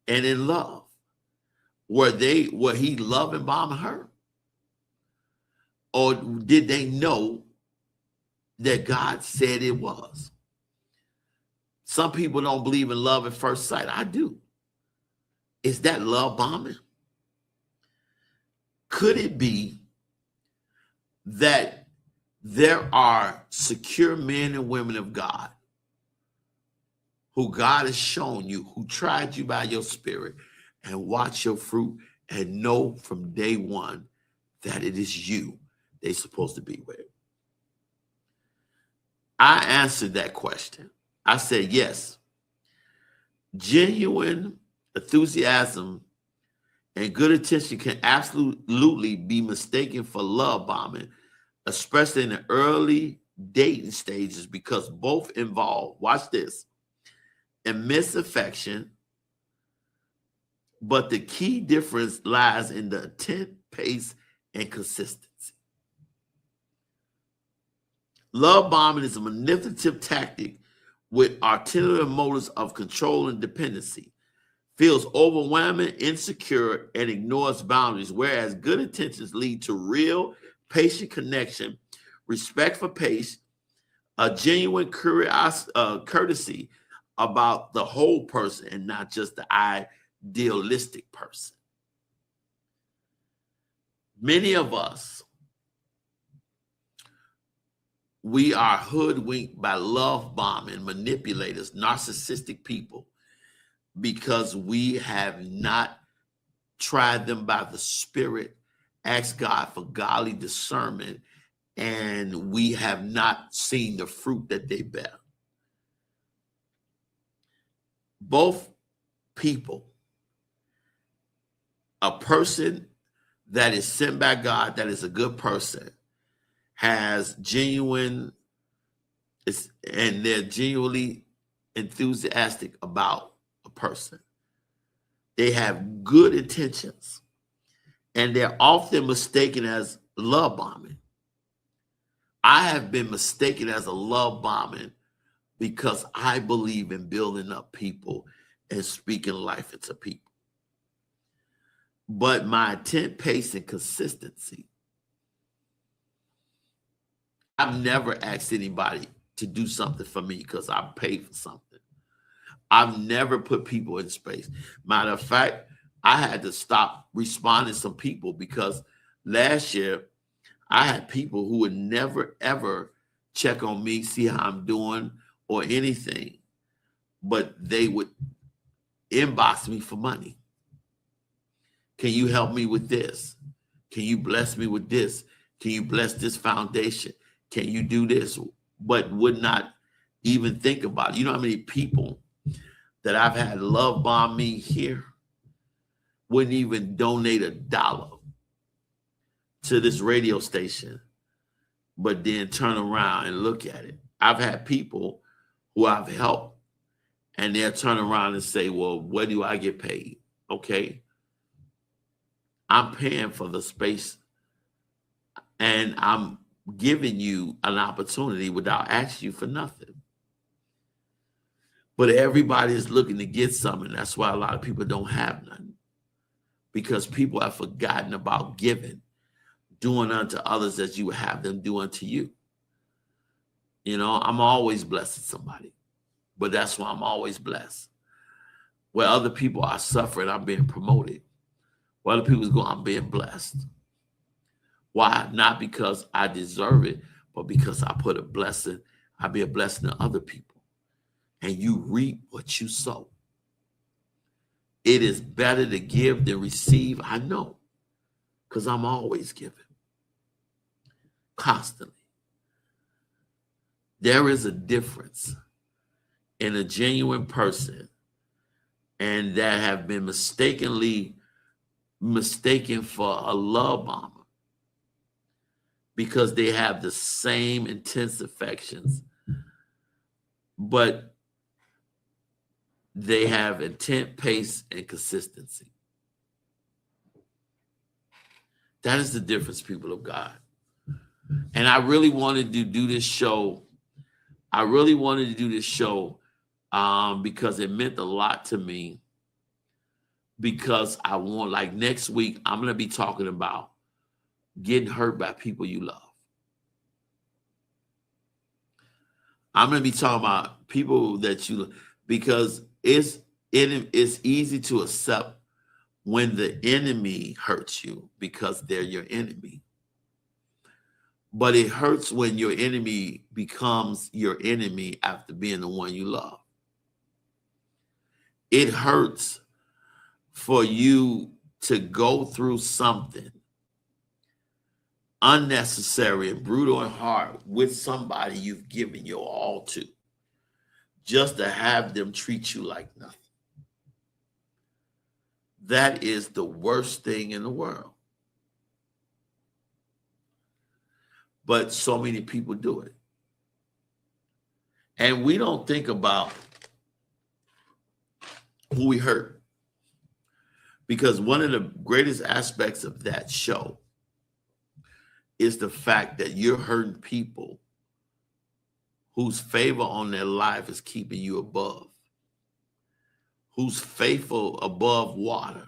and in love. Were he loving bombing her? Or did they know that God said it was? Some people don't believe in love at first sight. I do. Is that love bombing? Could it be that there are secure men and women of God who God has shown you, who tried you by your spirit and watch your fruit and know from day one that it is you they're supposed to be with? I answered that question. I said, yes. Genuine enthusiasm and good intention can absolutely be mistaken for love bombing, especially in the early dating stages, because both involve, watch this, immense affection, but the key difference lies in the intent, pace, and consistency. Love bombing is a manipulative tactic with ulterior motives of control and dependency, feels overwhelming, insecure, and ignores boundaries, whereas good intentions lead to real, patient connection, respect for pace, a genuine courtesy about the whole person and not just the idealistic person. Many of us We are hoodwinked by love bombing manipulators, narcissistic people, because we have not tried them by the Spirit, asked God for godly discernment, and we have not seen the fruit that they bear. Both people, a person that is sent by God, that is a good person, has genuine, and they're genuinely enthusiastic about a person. They have good intentions, and they're often mistaken as love bombing. I have been mistaken as a love bombing because I believe in building up people and speaking life into people. But my intent, pace, and consistency, I've never asked anybody to do something for me because I paid for something. I've never put people in space. Matter of fact, I had to stop responding to some people because last year I had people who would never, ever check on me, see how I'm doing or anything, but they would inbox me for money. Can you help me with this? Can you bless me with this? Can you bless this foundation? Can you do this? But would not even think about it. You know how many people that I've had love bomb me here wouldn't even donate $1 to this radio station, but then turn around and look at it. I've had people who I've helped, and they'll turn around and say, well, what do I get paid? Okay. I'm paying for the space, and I'm giving you an opportunity without asking you for nothing. But everybody is looking to get something. That's why a lot of people don't have nothing, because people have forgotten about giving, doing unto others as you would have them do unto you. You know, I'm always blessing somebody, but that's why I'm always blessed. Where other people are suffering, I'm being promoted. Where other people's going, I'm being blessed. Why? Not because I deserve it, but because I put a blessing. I be a blessing to other people. And you reap what you sow. It is better to give than receive. I know, because I'm always giving, constantly. There is a difference in a genuine person and that have been mistaken for a love bomber, because they have the same intense affections, but they have intent, pace, and consistency. That is the difference, people of God. And I really wanted to do this show. Because it meant a lot to me. Because I want, like next week, I'm going to be talking about getting hurt by people you love. I'm going to be talking about people that you love, because it's easy to accept when the enemy hurts you because they're your enemy. But it hurts when your enemy becomes your enemy after being the one you love. It hurts for you to go through something unnecessary and brutal and hard with somebody you've given your all to, just to have them treat you like nothing. That is the worst thing in the world. But so many people do it. And we don't think about who we hurt. Because one of the greatest aspects of that show is the fact that you're hurting people whose favor on their life is keeping you above, who's faithful above water,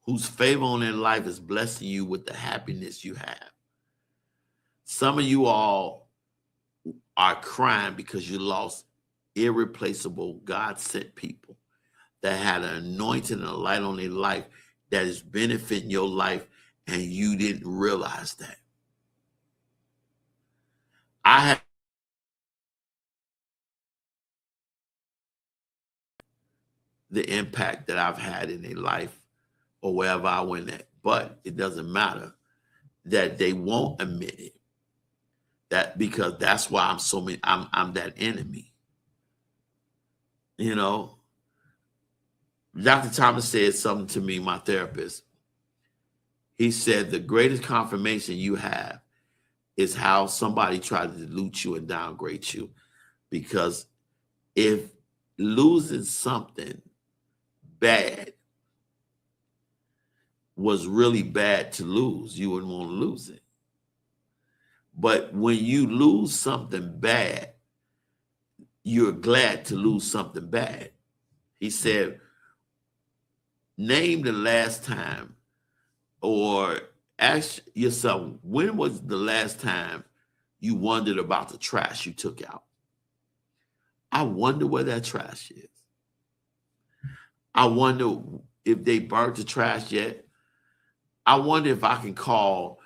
whose favor on their life is blessing you with the happiness you have. Some of you all are crying because you lost irreplaceable God-sent people that had an anointing and a light on their life that is benefiting your life, and you didn't realize that. I have the impact that I've had in their life or wherever I went at, but it doesn't matter that they won't admit it. That because that's why I'm that enemy. You know, Dr. Thomas said something to me, my therapist. He said the greatest confirmation you have is how somebody tried to dilute you and downgrade you. Because if losing something bad was really bad to lose, you wouldn't want to lose it. But when you lose something bad, you're glad to lose something bad. He said, name the last time, or ask yourself, when was the last time you wondered about the trash you took out? I wonder where that trash is. I wonder if they burnt the trash yet. I wonder if I can call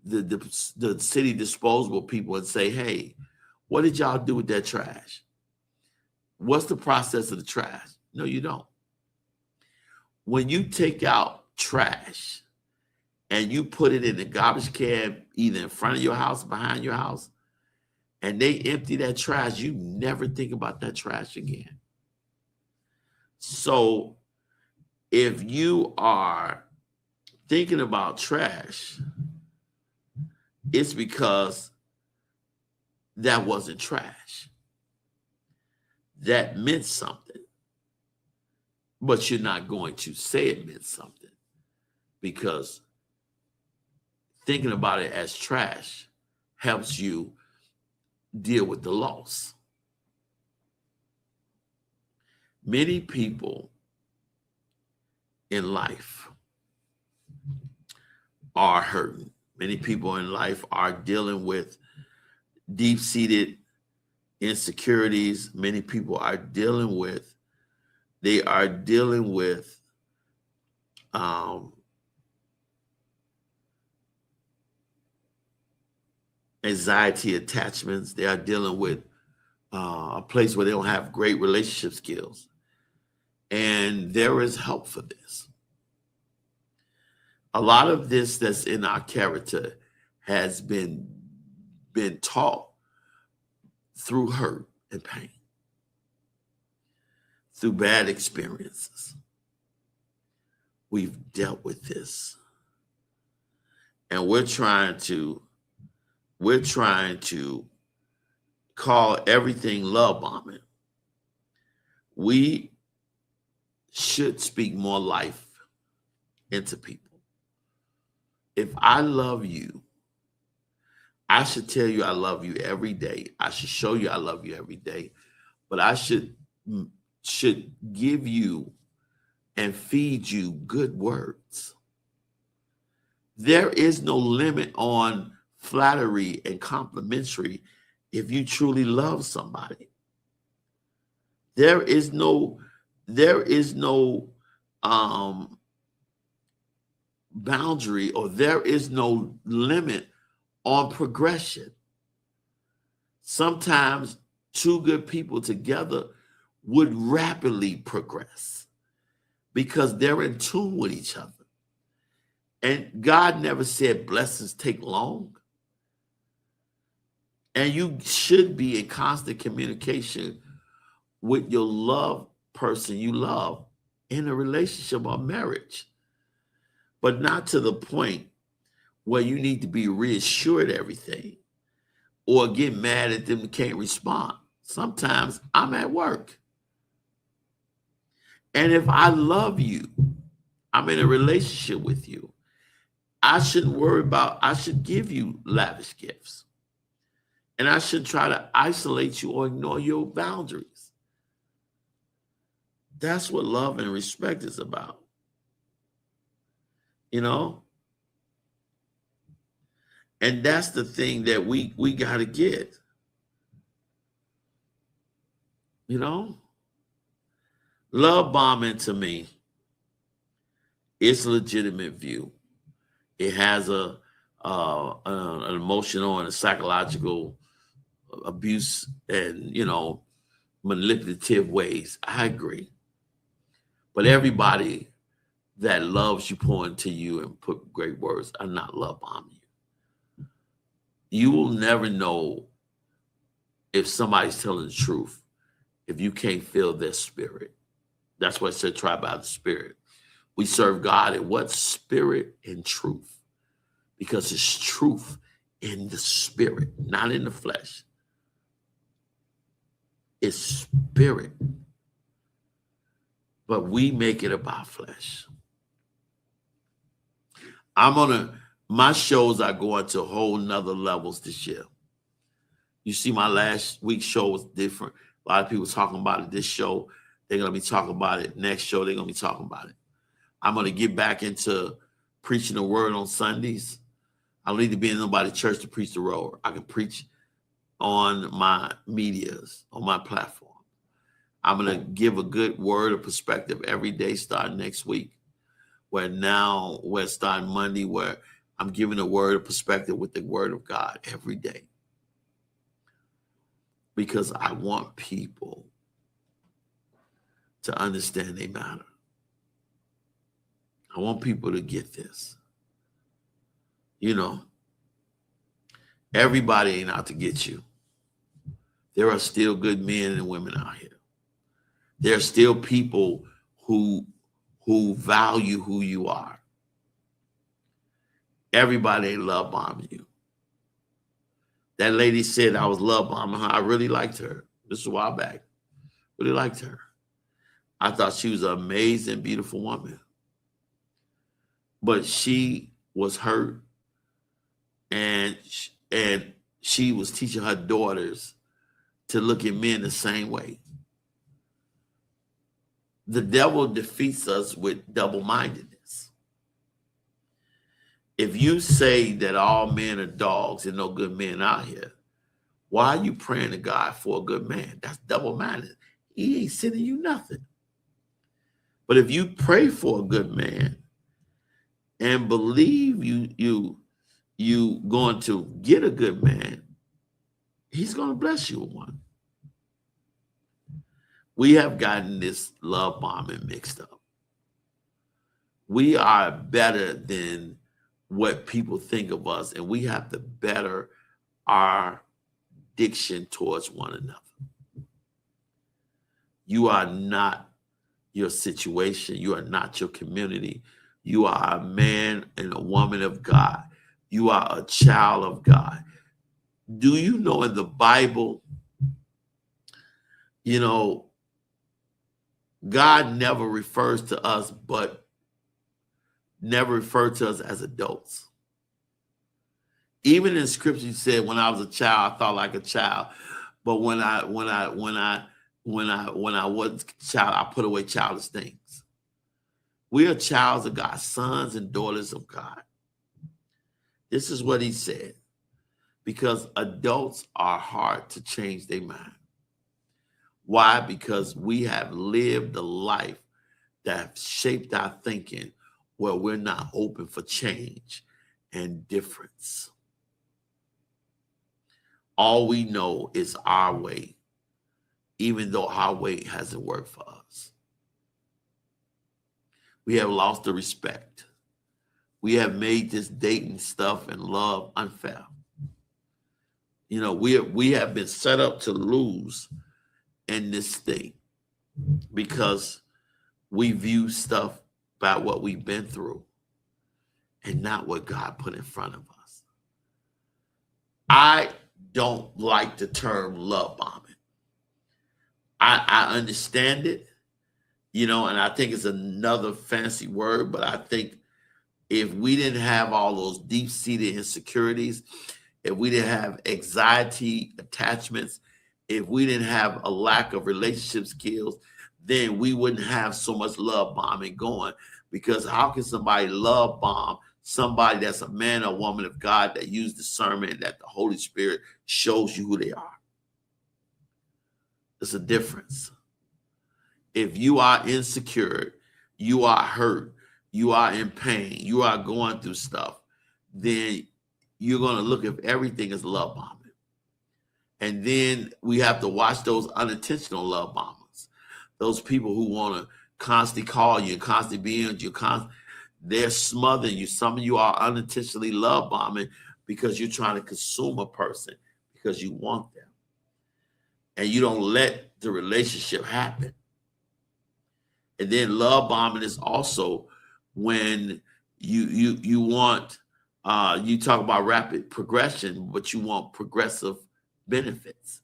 the city disposable people and say, hey, what did y'all do with that trash? What's the process of the trash? No, you don't. When you take out trash and you put it in the garbage can, either in front of your house or behind your house, and they empty that trash, you never think about that trash again. So if you are thinking about trash, it's because that wasn't trash. That meant something. But you're not going to say it meant something, because thinking about it as trash helps you deal with the loss. Many people in life are hurting. Many people in life are dealing with deep-seated insecurities. Many people are dealing with anxiety attachments. They are dealing with a place where they don't have great relationship skills. And there is help for this. A lot of this that's in our character has been taught through hurt and pain, through bad experiences. We've dealt with this. And we're trying to call everything love bombing. We should speak more life into people. If I love you, I should tell you I love you every day. I should show you I love you every day. But I should give you and feed you good words. There is no limit on flattery and complimentary if you truly love somebody. There is no boundary, or there is no limit on progression. Sometimes two good people together would rapidly progress because they're in tune with each other. And God never said blessings take long. And you should be in constant communication with your love person you love in a relationship or marriage, but not to the point where you need to be reassured everything or get mad at them and can't respond. Sometimes I'm at work. And if I love you, I'm in a relationship with you, I shouldn't worry about, I should give you lavish gifts. And I should try to isolate you or ignore your boundaries. That's what love and respect is about. You know? And that's the thing that we got to get. You know? Love bombing to me, it's a legitimate view. It has an emotional and a psychological abuse and, manipulative ways. I agree. But everybody that loves you, pour into you, and put great words are not love bombing you. You will never know if somebody's telling the truth if you can't feel their spirit. That's why I said try by the spirit. We serve God in what? Spirit and truth. Because it's truth in the spirit, not in the flesh. It's spirit. But we make it about flesh. My shows are going to whole nother levels this year. You see, my last week's show was different. A lot of people talking about it. This show, they're going to be talking about it. Next show, they're going to be talking about it. I'm going to get back into preaching the word on Sundays. I don't need to be in nobody's church to preach the word. I can preach on my medias, on my platform. I'm going to give a good word of perspective every day starting next week. We're starting Monday, where I'm giving a word of perspective with the word of God every day. Because I want people to understand they matter. I want people to get this. Everybody ain't out to get you. There are still good men and women out here. There are still people who value who you are. Everybody ain't love bombing you. That lady said I was love bombing her. I really liked her. This is a while back. Really liked her. I thought she was an amazing, beautiful woman. But she was hurt, and she was teaching her daughters to look at men the same way. The devil defeats us with double-mindedness. If you say that all men are dogs and no good men out here, why are you praying to God for a good man? That's double-minded. He ain't sending you nothing. But if you pray for a good man and believe you going to get a good man, he's going to bless you with one. We have gotten this love bombing mixed up. We are better than what people think of us, and we have to better our diction towards one another. You are not your situation. You are not your community. You are a man and a woman of God. You are a child of God. Do you know in the Bible, God never refers to us, but never referred to us as adults. Even in scripture, he said, when I was a child, I thought like a child. But when I was a child, I put away childish things. We are childs of God, sons and daughters of God. This is what he said. Because adults are hard to change their mind. Why? Because we have lived a life that have shaped our thinking where we're not open for change and difference. All we know is our way, even though our way hasn't worked for us. We have lost the respect. We have made this dating stuff and love unfair. We have been set up to lose in this thing because we view stuff by what we've been through and not what God put in front of us. I don't like the term love bombing. I understand it, and I think it's another fancy word, but I think if we didn't have all those deep-seated insecurities, if we didn't have anxiety attachments, if we didn't have a lack of relationship skills, then we wouldn't have so much love bombing going. Because how can somebody love bomb somebody that's a man or woman of God that use discernment, that the Holy Spirit shows you who they are? There's a difference. If you are insecure, you are hurt, you are in pain, you are going through stuff, then you're going to look at everything as love bombing. And then we have to watch those unintentional love bombers, those people who want to constantly call you and constantly be on you. They're smothering you. Some of you are unintentionally love bombing because you're trying to consume a person because you want them. And you don't let the relationship happen. And then love bombing is also when you want you talk about rapid progression, but you want progressive benefits.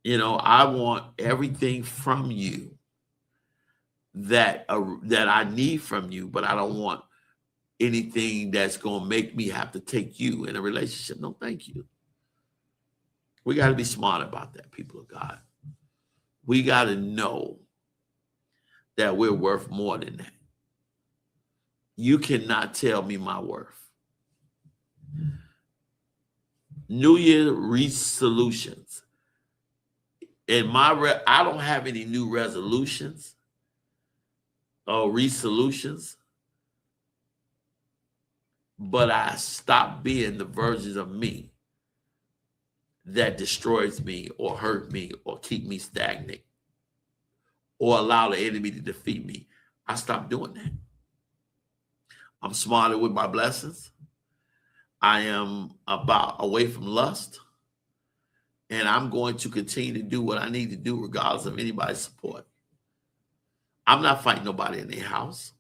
I want everything from you that I need from you, but I don't want anything that's going to make me have to take you in a relationship. No, thank you. We got to be smart about that, people of God. We got to know that we're worth more than that. You cannot tell me my worth. New Year resolutions. I don't have any new resolutions or resolutions, but I stopped being the versions of me that destroys me or hurt me or keep me stagnant or allow the enemy to defeat me. I stopped doing that. I'm smarter with my blessings. I am away from lust. And I'm going to continue to do what I need to do regardless of anybody's support. I'm not fighting nobody in their house.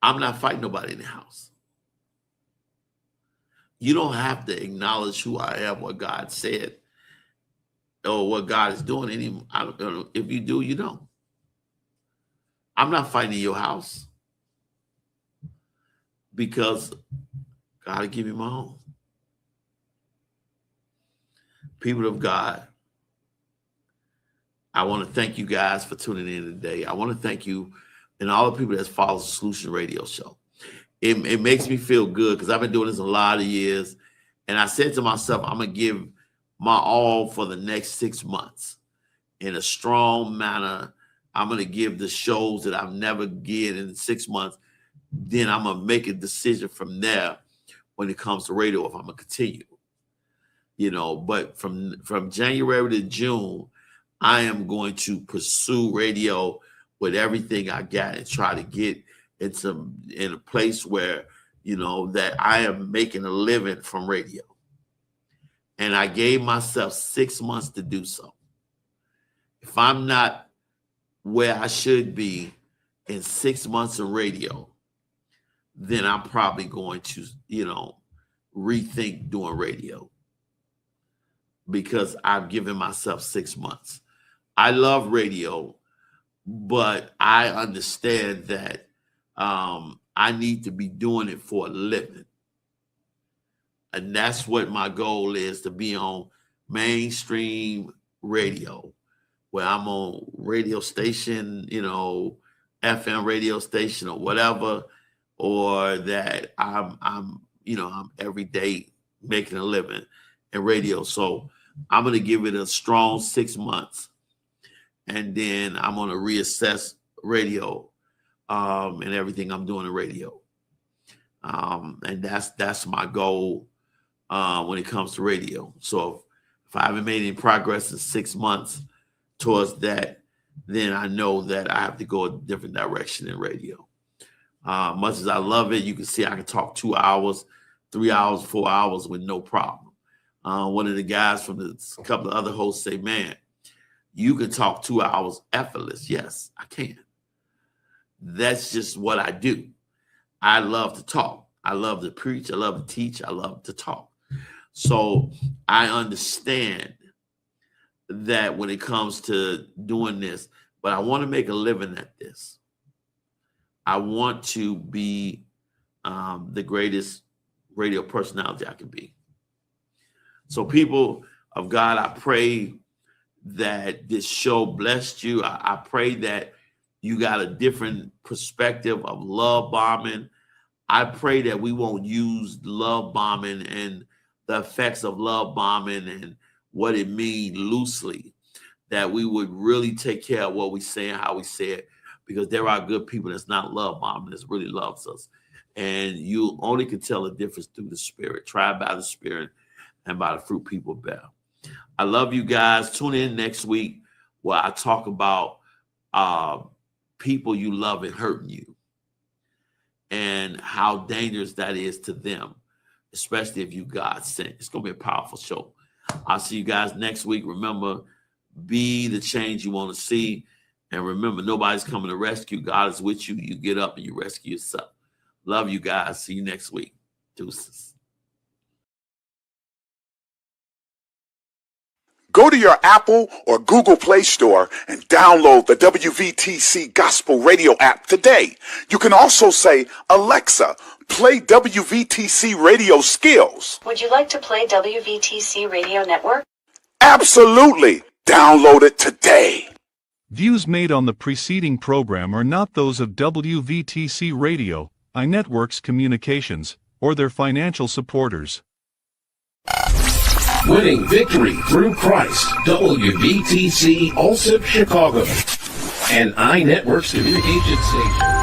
I'm not fighting nobody in the house. You don't have to acknowledge who I am, what God said, or what God is doing. If you do, you don't. I'm not fighting in your house because God will give me my own. People of God, I want to thank you guys for tuning in today. I want to thank you and all the people that follow the Solution Radio Show. It makes me feel good because I've been doing this a lot of years. And I said to myself, I'm going to give my all for the next 6 months in a strong manner. I'm going to give the shows that I've never given in 6 months. Then I'm going to make a decision from there when it comes to radio if I'm going to continue. But from January to June, I am going to pursue radio with everything I got and try to get in a place where, that I am making a living from radio. And I gave myself 6 months to do so. If I'm not where I should be in 6 months of radio, then I'm probably going to, rethink doing radio because I've given myself 6 months. I love radio, but I understand that I need to be doing it for a living. And that's what my goal is, to be on mainstream radio, where I'm on radio station, FM radio station or whatever, or that I'm every day making a living in radio. So I'm going to give it a strong 6 months. And then I'm going to reassess radio and everything I'm doing in radio. And that's my goal when it comes to radio. So if I haven't made any progress in 6 months towards that, then I know that I have to go a different direction in radio. Much as I love it, you can see I can talk 2 hours, 3 hours, 4 hours with no problem. One of the guys from a couple of other hosts say, man, you can talk 2 hours effortless. Yes, I can. That's just what I do. I love to talk. I love to preach. I love to teach. I love to talk. So I understand that when it comes to doing this, but I want to make a living at this. I want to be the greatest radio personality I can be. So people of God, I pray that this show blessed you. I pray that you got a different perspective of love bombing. I pray that we won't use love bombing and the effects of love bombing and what it means loosely, that we would really take care of what we say and how we say it, because there are good people that's not love bombing, that's really loves us. And you only can tell the difference through the Spirit. Try by the Spirit. and by the fruit people bear. I love you guys. Tune in next week where I talk about people you love and hurting you and how dangerous that is to them, especially if you God sent. It's going to be a powerful show. I'll see you guys next week. Remember, be the change you want to see. And remember, nobody's coming to rescue. God is with you. You get up and you rescue yourself. Love you guys. See you next week. Deuces. Go to your Apple or Google Play Store and download the WVTC Gospel Radio app today. You can also say, Alexa, play WVTC Radio Skills. Would you like to play WVTC Radio Network? Absolutely. Download it today. Views made on the preceding program are not those of WVTC Radio, iNetworks Communications, or their financial supporters. Winning victory through Christ, WVTC Allsip Chicago, and iNetworks Communication Station.